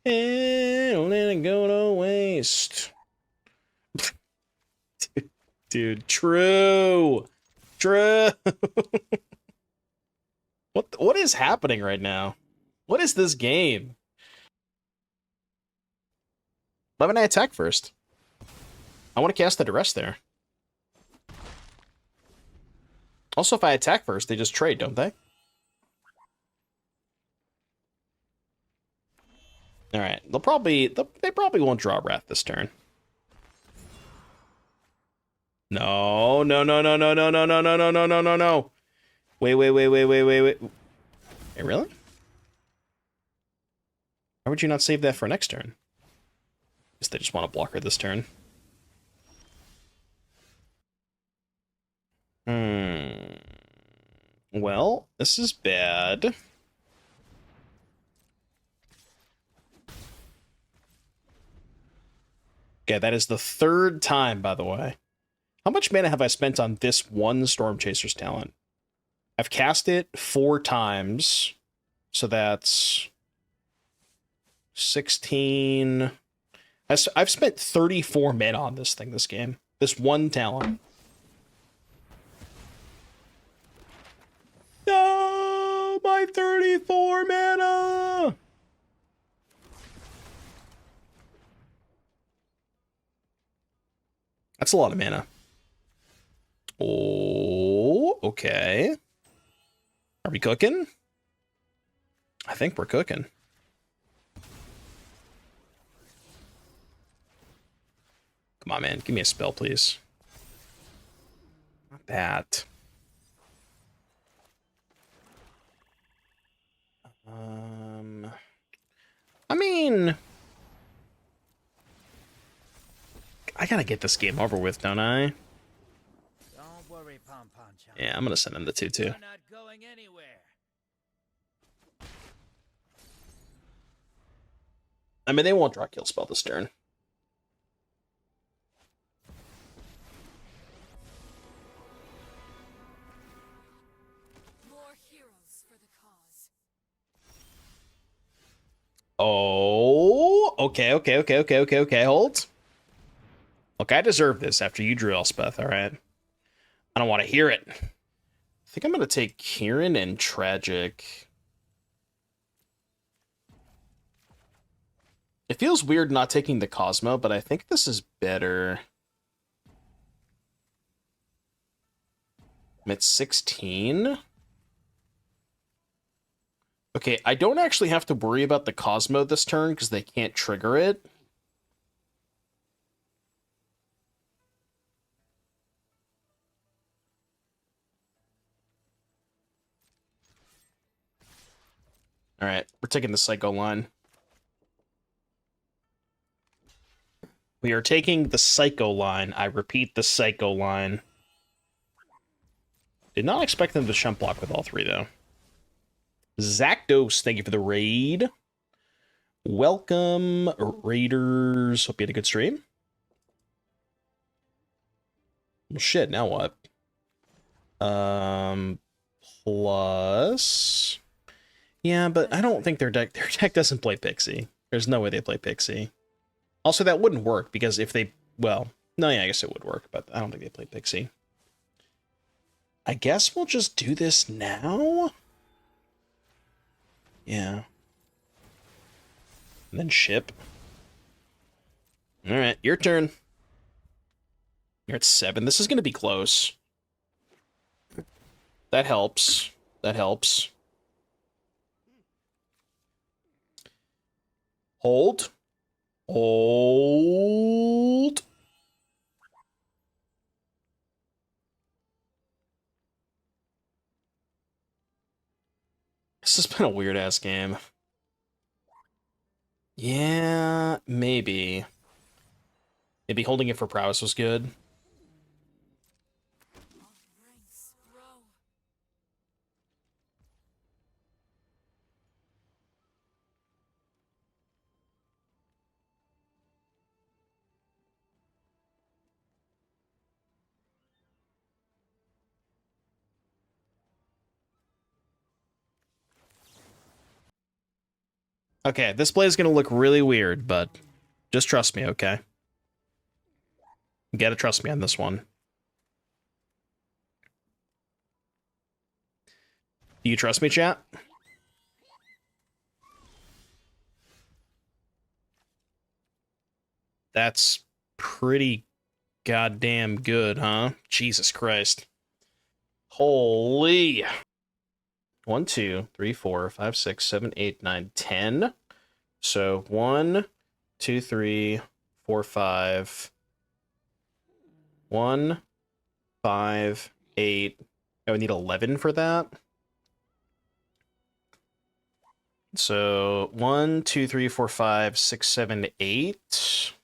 Don't let it go to waste. Dude, true. True. What is happening right now? What is this game? Why don't I attack first? I want to cast the Duress there. Also, if I attack first, they just trade, don't they? Alright, they probably won't draw Wrath this turn. No, no, no, no, no, no, no, no, no, no, no, no, no, no. Wait. Hey, really? Why would you not save that for next turn? Guess they just want to block her this turn. Well, this is bad. Okay, that is the third time, by the way. How much mana have I spent on this one Stormchaser's talent? I've cast it 4 times, so that's 16. I've spent 34 mana on this thing this game. This one talent. No, my 34 mana! That's a lot of mana. Oh, okay. Are we cooking? I think we're cooking. Come on, man. Give me a spell, please. Not that. I mean, I gotta get this game over with, don't I? Don't worry, Pom Pom Chum. Yeah, I'm gonna send him the 2/2. You're not going anywhere. I mean, they won't draw kill spell this turn. More heroes for the cause. Oh, okay, hold. Look, I deserve this after you drew Elspeth, alright? I don't want to hear it. I think I'm going to take Kirin and Tragic. It feels weird not taking the Cosmo, but I think this is better. I'm at 16. Okay, I don't actually have to worry about the Cosmo this turn because they can't trigger it. Alright, we're taking the Psycho line. We are taking the Psycho line. I repeat, the Psycho line. Did not expect them to shump block with all three, though. Zakdos, thank you for the raid. Welcome, Raiders. Hope you had a good stream. Well, shit, now what? Plus... Yeah, but I don't think their deck doesn't play Pixie. There's no way they play Pixie. Also, that wouldn't work, because if they... Well, no, yeah, I guess it would work, but I don't think they play Pixie. I guess we'll just do this now? Yeah. And then ship. Alright, your turn. You're at 7. This is going to be close. That helps. That helps. Hold. Hold. This has been a weird-ass game. Yeah, maybe. Maybe holding it for prowess was good. Okay, this play is going to look really weird, but just trust me, okay? You gotta trust me on this one. Do you trust me, chat? That's pretty goddamn good, huh? Jesus Christ. Holy. 1, 2, 3, 4, 5, 6, 7, 8, 9, 10. So 1, 2, 3, 4, 5. 1, 5, 8. I would need 11 for that. So 1, 2, 3, 4, 5, 6, 7, 8.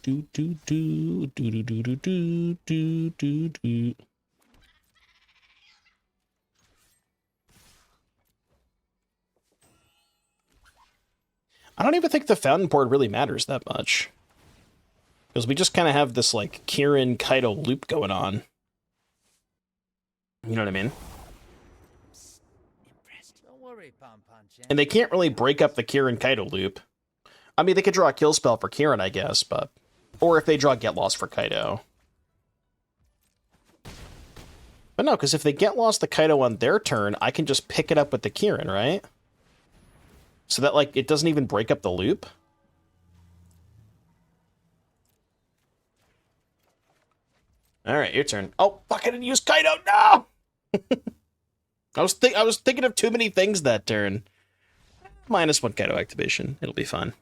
Do do do do do do do do do do do. I don't even think the fountain board really matters that much. Because we just kind of have this, like, Kirin Kaito loop going on. You know what I mean? Don't worry, and they can't really break up the Kirin Kaito loop. I mean, they could draw a kill spell for Kirin, I guess, but... Or if they draw Get Lost for Kaito. But no, because if they Get Lost the Kaito on their turn, I can just pick it up with the Kirin, right? So that, like, it doesn't even break up the loop? Alright, your turn. Oh, fuck, I didn't use Kaito, no! I was thinking of too many things that turn. -1 Kaito activation. It'll be fun.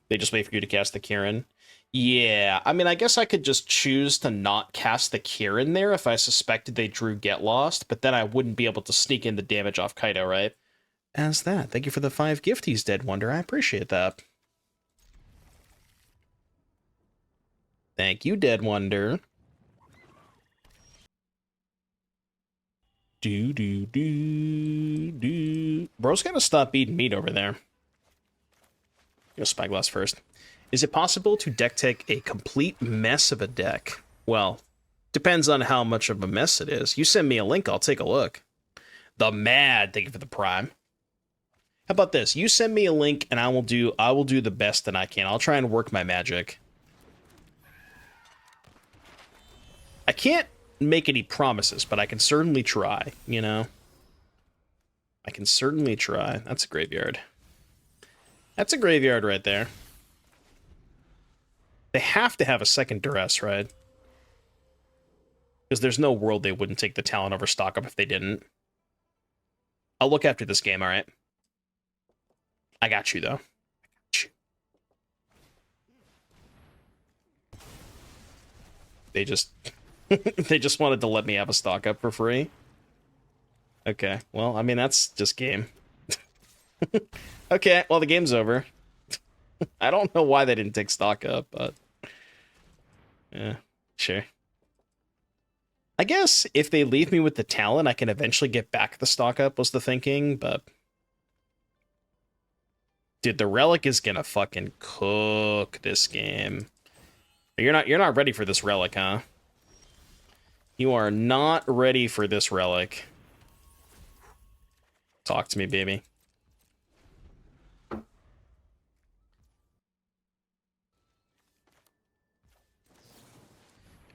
They just wait for you to cast the Kirin. Yeah, I mean, I guess I could just choose to not cast the Kirin there if I suspected they drew Get Lost, but then I wouldn't be able to sneak in the damage off Kaito, right? As that, thank you for the 5 gifties, Dead Wonder. I appreciate that. Thank you, Dead Wonder. Do. Bro's gotta stop eating meat over there. Go Spyglass first. Is it possible to deck tech a complete mess of a deck? Well, depends on how much of a mess it is. You send me a link, I'll take a look. The Mad, thank you for the prime. How about this? You send me a link and I will do the best that I can. I'll try and work my magic. I can't make any promises, but I can certainly try, you know? I can certainly try. That's a graveyard. That's a graveyard right there. They have to have a second Duress, right? Because there's no world they wouldn't take the talent over stock up if they didn't. I'll look after this game, alright? I got you, though. I got you. They just... they just wanted to let me have a stock up for free? Okay, well, I mean, that's just game. Okay, well, the game's over. I don't know why they didn't take stock up, but... yeah, sure. I guess if they leave me with the talent, I can eventually get back the stock up, was the thinking, but... dude, the Relic is gonna fucking cook this game. You're not ready for this Relic, huh? You are not ready for this Relic. Talk to me, baby.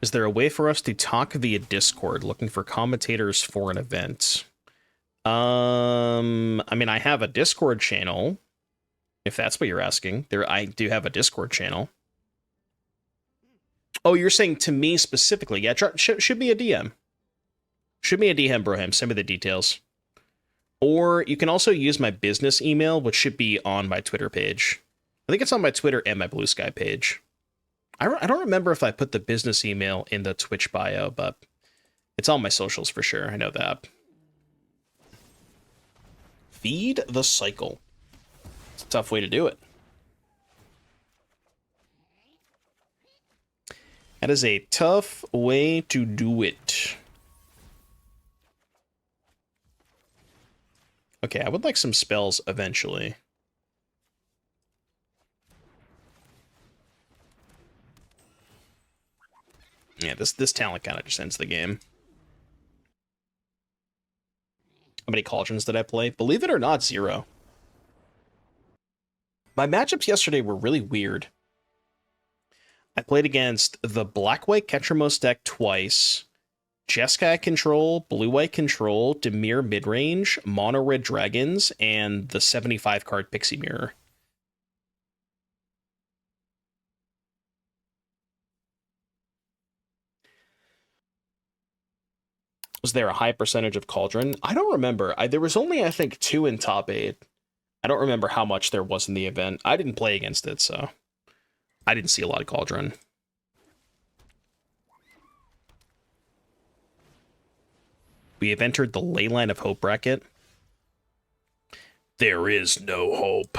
Is there a way for us to talk via Discord, looking for commentators for an event? I mean, I have a Discord channel, if that's what you're asking. I do have a Discord channel. Oh, you're saying to me specifically. Yeah, should be a DM. Should be a DM, Broham. Send me the details. Or you can also use my business email, which should be on my Twitter page. I think it's on my Twitter and my Blue Sky page. I don't remember if I put the business email in the Twitch bio, but it's on my socials for sure. I know that. Feed the cycle. It's a tough way to do it. That is a tough way to do it. Okay, I would like some spells eventually. Yeah, this talent kind of just ends the game. How many cauldrons did I play? Believe it or not, 0. My matchups yesterday were really weird. I played against the black-white ketramose deck twice, Jeskai control, blue-white control, Dimir midrange, mono-red dragons, and the 75-card Pixie Mirror. Was there a high percentage of Cauldron? I don't remember. There was only, I think, 2 in top 8. I don't remember how much there was in the event. I didn't play against it, so I didn't see a lot of Cauldron. We have entered the Leyline of Hope bracket. There is no hope.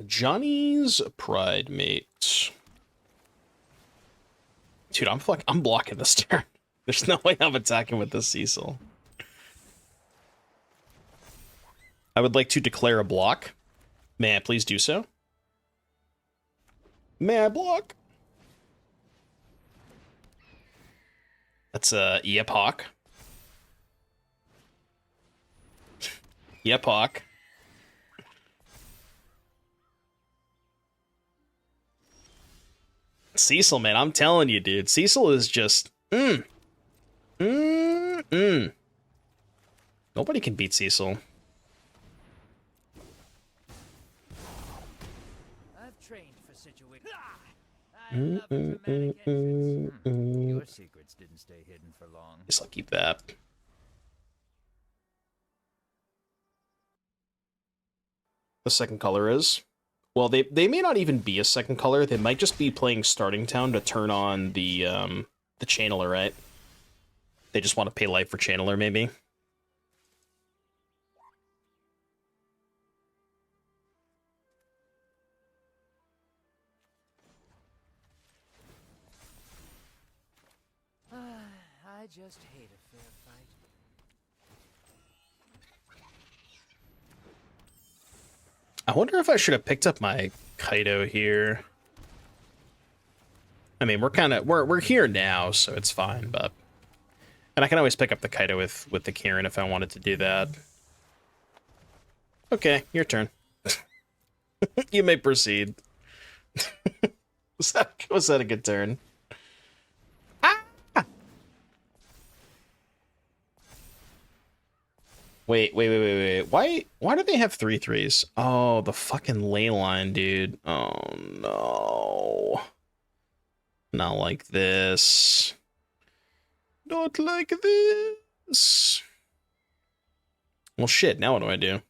Johnny's Pride Mate. Dude, I'm blocking this turn. There's no way I'm attacking with this Cecil. I would like to declare a block. May I please do so? May I block? That's Yep Hawk. Yep Hawk. Cecil, man, I'm telling you, dude. Cecil is just... Nobody can beat Cecil. I've trained for situations. I love dramatic entrance. Your secrets didn't stay hidden for long. Guess I'll keep that. The second color is... well, they may not even be a second color. They might just be playing Starting Town to turn on the Channeler, right? They just want to pay life for Channeler, maybe. just hate a fair fight. I wonder if I should have picked up my Kaito here. I mean, we're here now, so it's fine, but... And I can always pick up the Kaito with the Kirin if I wanted to do that. Okay, your turn. You may proceed. Was that a good turn? Ah! Wait. Why do they have 3/3s? Oh, the fucking ley line, dude. Oh no. Not like this. Not like this. Well, shit, now what do I do?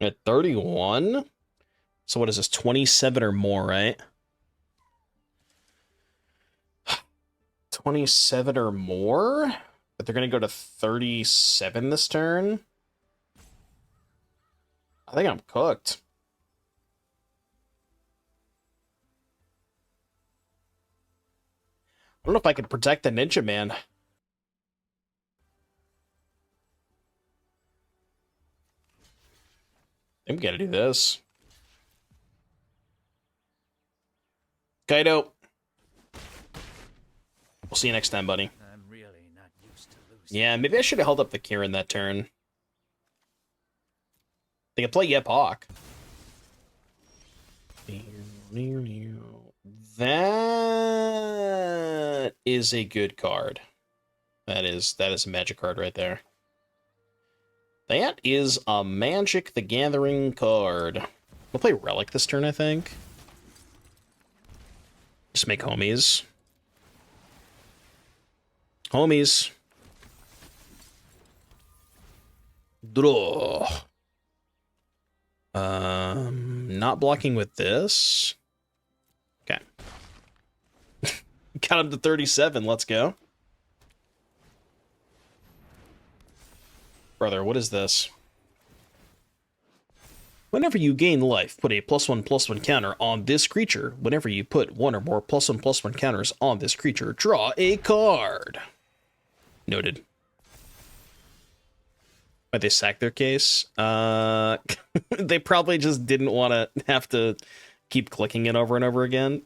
At 31? So what is this, 27 or more, right? 27 or more? But they're going to go to 37 this turn? I think I'm cooked. I don't know if I can protect the Ninja Man. I'm gonna do this. Kaito. We'll see you next time, buddy. I'm really not used to losing. Yeah, maybe I should have held up the Kirin that turn. They could play Yep-Hawk. That is a good card. That is a magic card right there. That is a Magic the Gathering card. We'll play Relic this turn, I think. Just make homies. Homies. Draw. Not blocking with this. Okay. Got him to 37. Let's go. Brother, what is this? Whenever you gain life, put a +1/+1 counter on this creature. Whenever you put one or more +1/+1 counters on this creature, draw a card. Noted. Why'd they sack their case? They probably just didn't want to have to keep clicking it over and over again.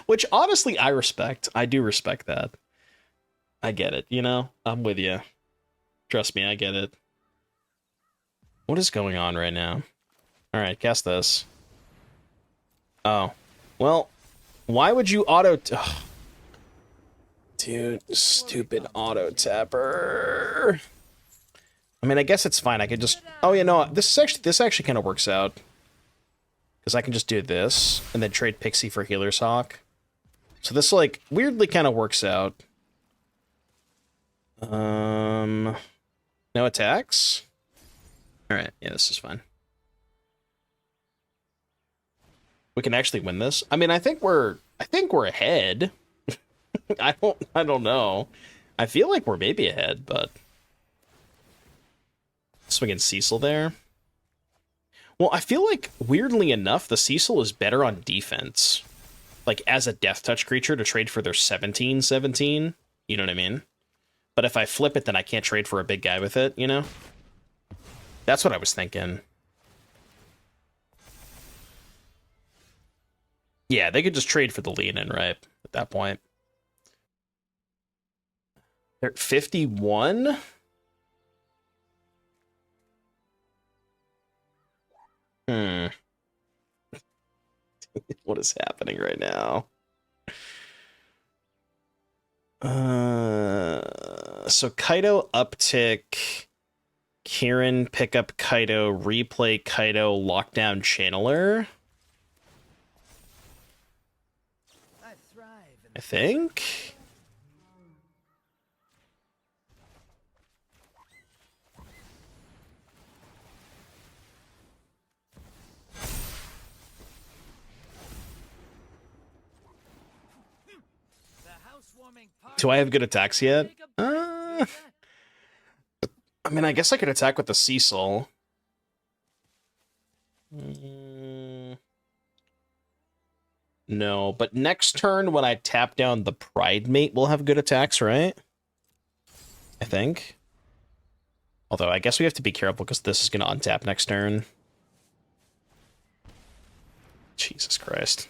Which, honestly, I respect. I do respect that. I get it, you know? I'm with you. Trust me, I get it. What is going on right now? Alright, cast this. Oh. Well, why would you auto... Ugh. Dude, stupid auto-tapper. I mean, I guess it's fine. I could just... Oh, yeah, no, this actually kind of works out. Because I can just do this, and then trade Pixie for Healer's Hawk. So this, like, weirdly kind of works out. No attacks? Alright, yeah, this is fine. We can actually win this. I mean, I think we're ahead. I don't know. I feel like we're maybe ahead, but... Swinging Cecil there. Well, I feel like, weirdly enough, the Cecil is better on defense. Like, as a Death Touch creature to trade for their 17/17. You know what I mean? But if I flip it, then I can't trade for a big guy with it, you know? That's what I was thinking. Yeah, they could just trade for the lean-in, right? At that point. They're at 51? What is happening right now? So Kaito uptick, Kirin pick up Kaito, replay Kaito, lockdown Channeler. I thrive in I think. Do I have good attacks yet? I mean, I guess I could attack with the Cecil. No, but next turn when I tap down the Pride Mate, we'll have good attacks, right? I think. Although I guess we have to be careful because this is going to untap next turn. Jesus Christ.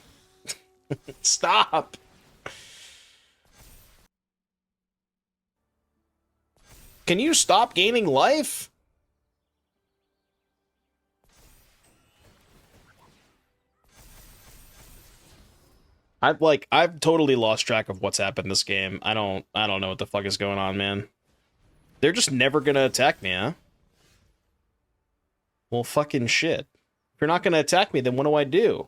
Stop! Can you stop gaining life? I've totally lost track of what's happened in this game. I don't know what the fuck is going on, man. They're just never gonna attack me, huh? Well, fucking shit. If you're not gonna attack me, then what do I do?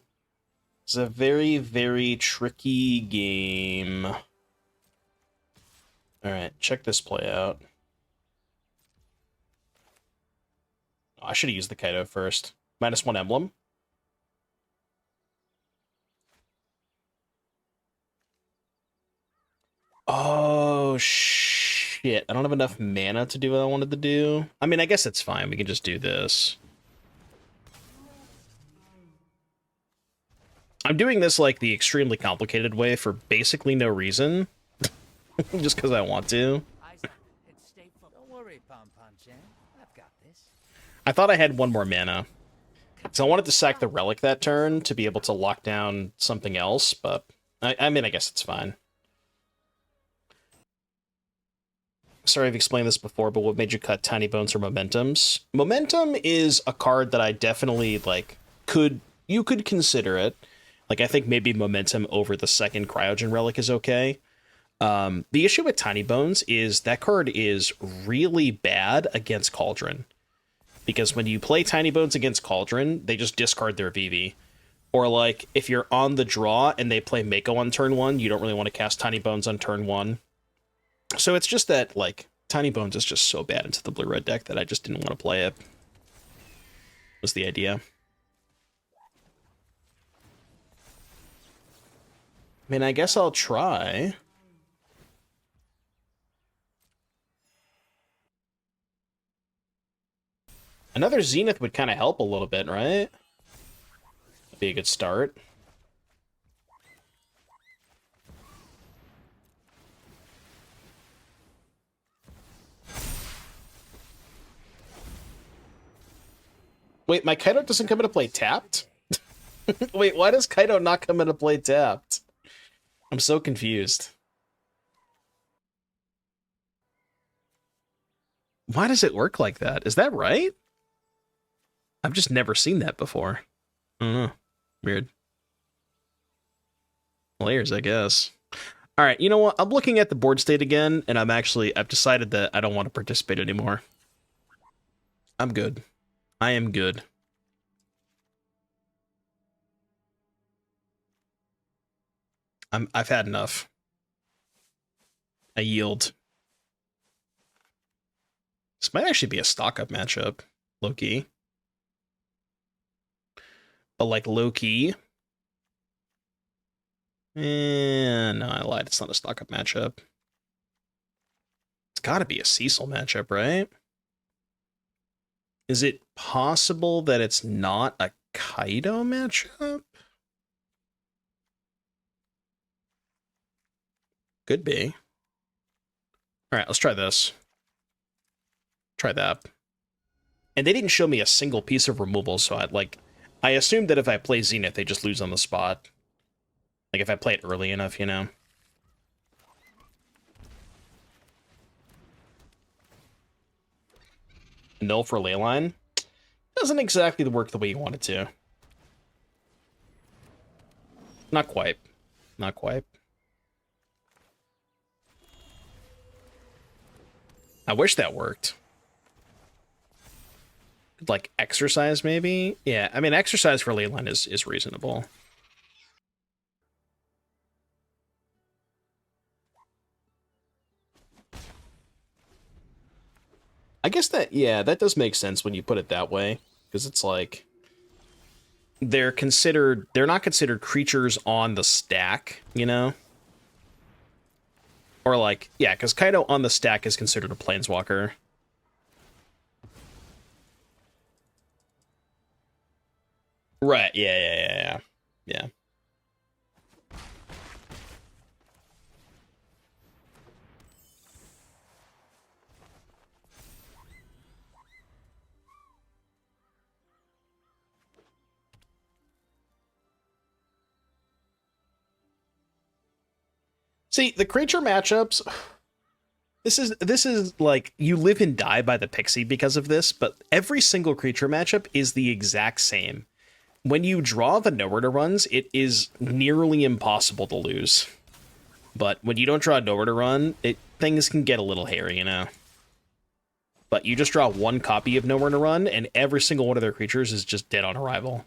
It's a very, very tricky game. Alright, check this play out. Oh, I should have used the Kaito first. -1 emblem. Oh, shit. I don't have enough mana to do what I wanted to do. I mean, I guess it's fine. We can just do this. I'm doing this like the extremely complicated way for basically no reason. Just because I want to. Don't worry, Pom-Pom-Chan. I've got this. I thought I had one more mana. So I wanted to sack the Relic that turn to be able to lock down something else, but I mean, I guess it's fine. Sorry I've explained this before, but what made you cut Tiny Bones or Momentums? Momentum is a card that I definitely, like, you could consider it. Like, I think maybe Momentum over the second Cryogen Relic is okay. The issue with Tiny Bones is that card is really bad against Cauldron. Because when you play Tiny Bones against Cauldron, they just discard their VV. Or, like, if you're on the draw and they play Mako on turn 1, you don't really want to cast Tiny Bones on turn 1. So it's just that, like, Tiny Bones is just so bad into the blue-red deck that I just didn't want to play it. Was the idea. I mean, I guess I'll try. Another Zenith would kind of help a little bit, right? That'd be a good start. Wait, my Kaito doesn't come into play tapped? Wait, why does Kaito not come into play tapped? I'm so confused. Why does it work like that? Is that right? I've just never seen that before. I don't know. Weird. Layers, I guess. All right, you know what? I'm looking at the board state again, and I've decided that I don't want to participate anymore. I'm good. I am good. I've had enough. I yield. This might actually be a stock-up matchup, low-key. But, like, low-key... no, I lied. It's not a stock-up matchup. It's gotta be a Cecil matchup, right? Is it possible that it's not a Kaito matchup? Could be. Alright, let's try this. Try that. And they didn't show me a single piece of removal, so I assumed that if I play Zenith, they just lose on the spot. Like, if I play it early enough, you know? Null for Leyline? Doesn't exactly work the way you want it to. Not quite. Not quite. I wish that worked. Like, Exorcise, maybe? Yeah, I mean, Exorcise for Leyline is reasonable. I guess that, yeah, that does make sense when you put it that way. Because it's like... They're not considered creatures on the stack, you know? Or like, yeah, because Kaito on the stack is considered a planeswalker. Right. Yeah. See, the creature matchups, this is like you live and die by the Pixie because of this, but every single creature matchup is the exact same. When you draw the Nowhere to Runs, it is nearly impossible to lose. But when you don't draw Nowhere to Run, things can get a little hairy, you know? But you just draw one copy of Nowhere to Run, and every single one of their creatures is just dead on arrival.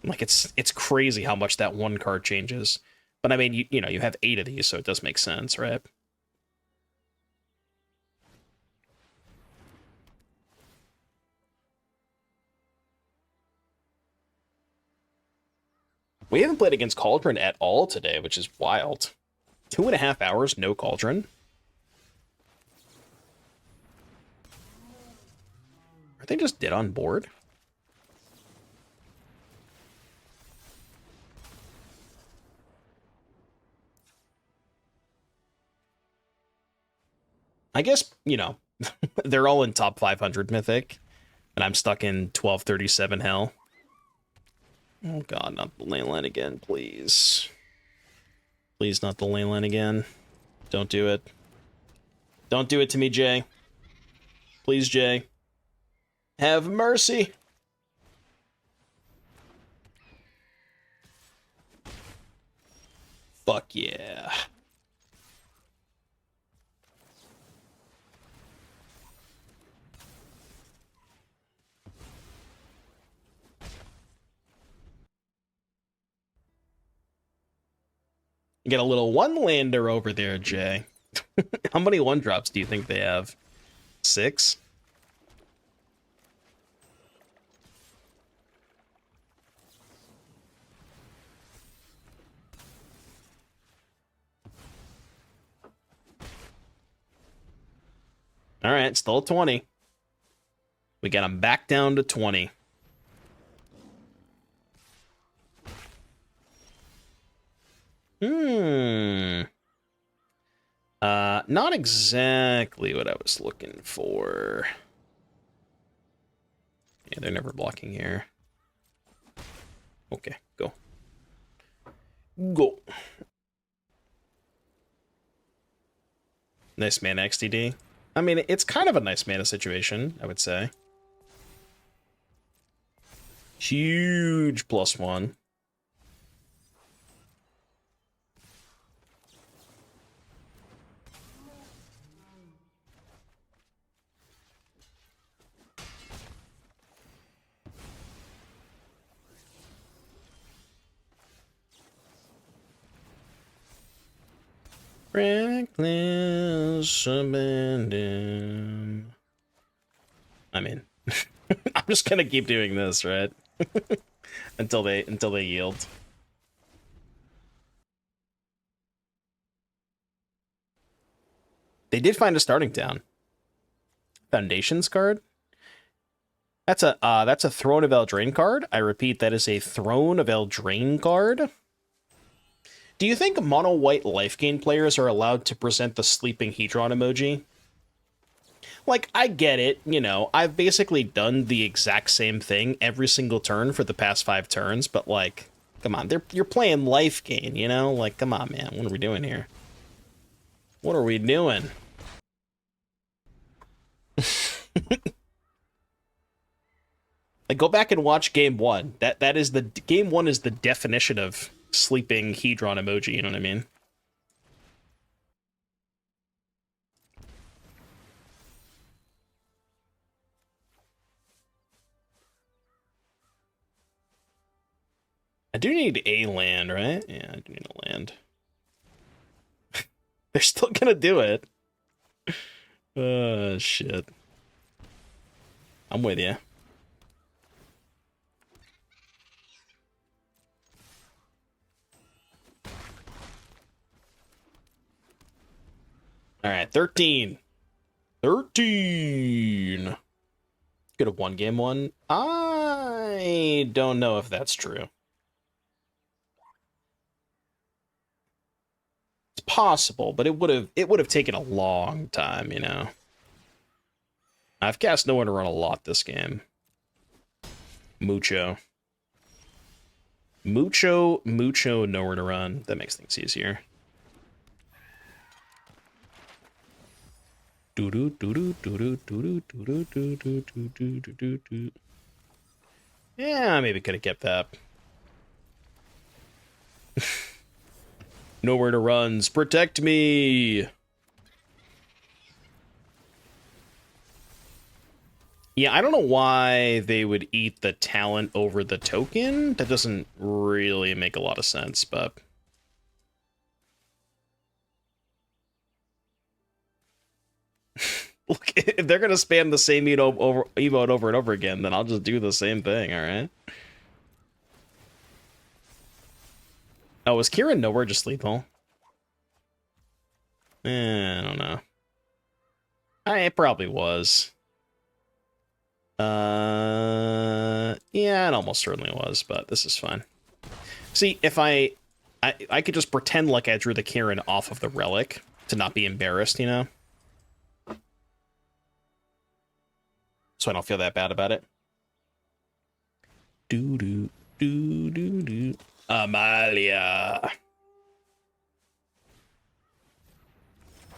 Like, it's crazy how much that one card changes. But I mean, you know, you have 8 of these, so it does make sense, right? We haven't played against Cauldron at all today, which is wild. 2.5 hours, no Cauldron. Are they just dead on board? I guess, you know, they're all in top 500 Mythic, and I'm stuck in 1237 Hell. Oh god, not the Leyline again, please. Please, not the Leyline again. Don't do it. Don't do it to me, Jay. Please, Jay. Have mercy. Fuck yeah. You get a little one-lander over there, Jay. How many one-drops do you think they have? 6? All right, still 20. We got them back down to 20. Not exactly what I was looking for. Yeah, they're never blocking here. Okay, go. Go. Nice mana XTD. I mean, it's kind of a nice mana situation, I would say. Huge +1. Reckless abandon. I mean, I'm just gonna keep doing this, right? until they yield. They did find a starting town. Foundations card. That's a Throne of Eldraine card. I repeat, that is a Throne of Eldraine card. Do you think mono white life gain players are allowed to present the sleeping Hedron emoji? Like, I get it, you know, I've basically done the exact same thing every single turn for the past 5 turns, but like, come on, you're playing life gain, you know? Like, come on, man, what are we doing here? What are we doing? Like, go back and watch game 1. That is the game 1 is the definition of sleeping Hedron emoji, you know what I mean? I do need a land, right? Yeah, I do need a land. They're still gonna do it. Shit. I'm with you. All right, 13. 13. Could have won game 1. I don't know if that's true. It's possible, but it would have taken a long time, you know. I've cast Nowhere to Run a lot this game. Mucho, Nowhere to Run. That makes things easier. Yeah, maybe could have kept that. Nowhere to Runs, protect me! Yeah, I don't know why they would eat the talent over the token. That doesn't really make a lot of sense, but... Look, if they're gonna spam the same emote over and over again, then I'll just do the same thing, alright? Oh, was Kirin Nowhere just lethal? I don't know. It probably was. Yeah, it almost certainly was, but this is fine. See, if I could just pretend like I drew the Kirin off of the relic to not be embarrassed, you know? So I don't feel that bad about it. Do. Amalia.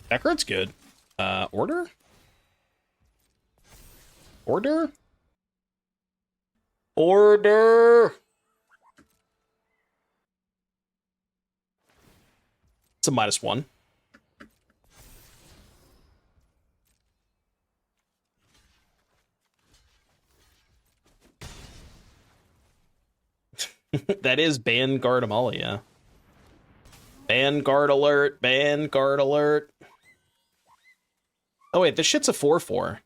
That card's good. Order? Order? Order! It's a -1. That is Vanguard Amalia. Vanguard alert! Vanguard alert! Oh wait, this shit's a 4/4.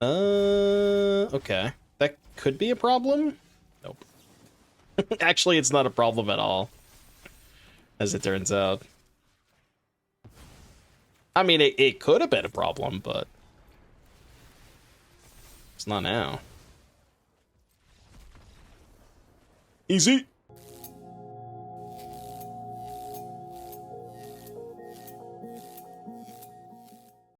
Okay. That could be a problem? Nope. Actually, it's not a problem at all. As it turns out. I mean, it could have been a problem, but... it's not now. Easy!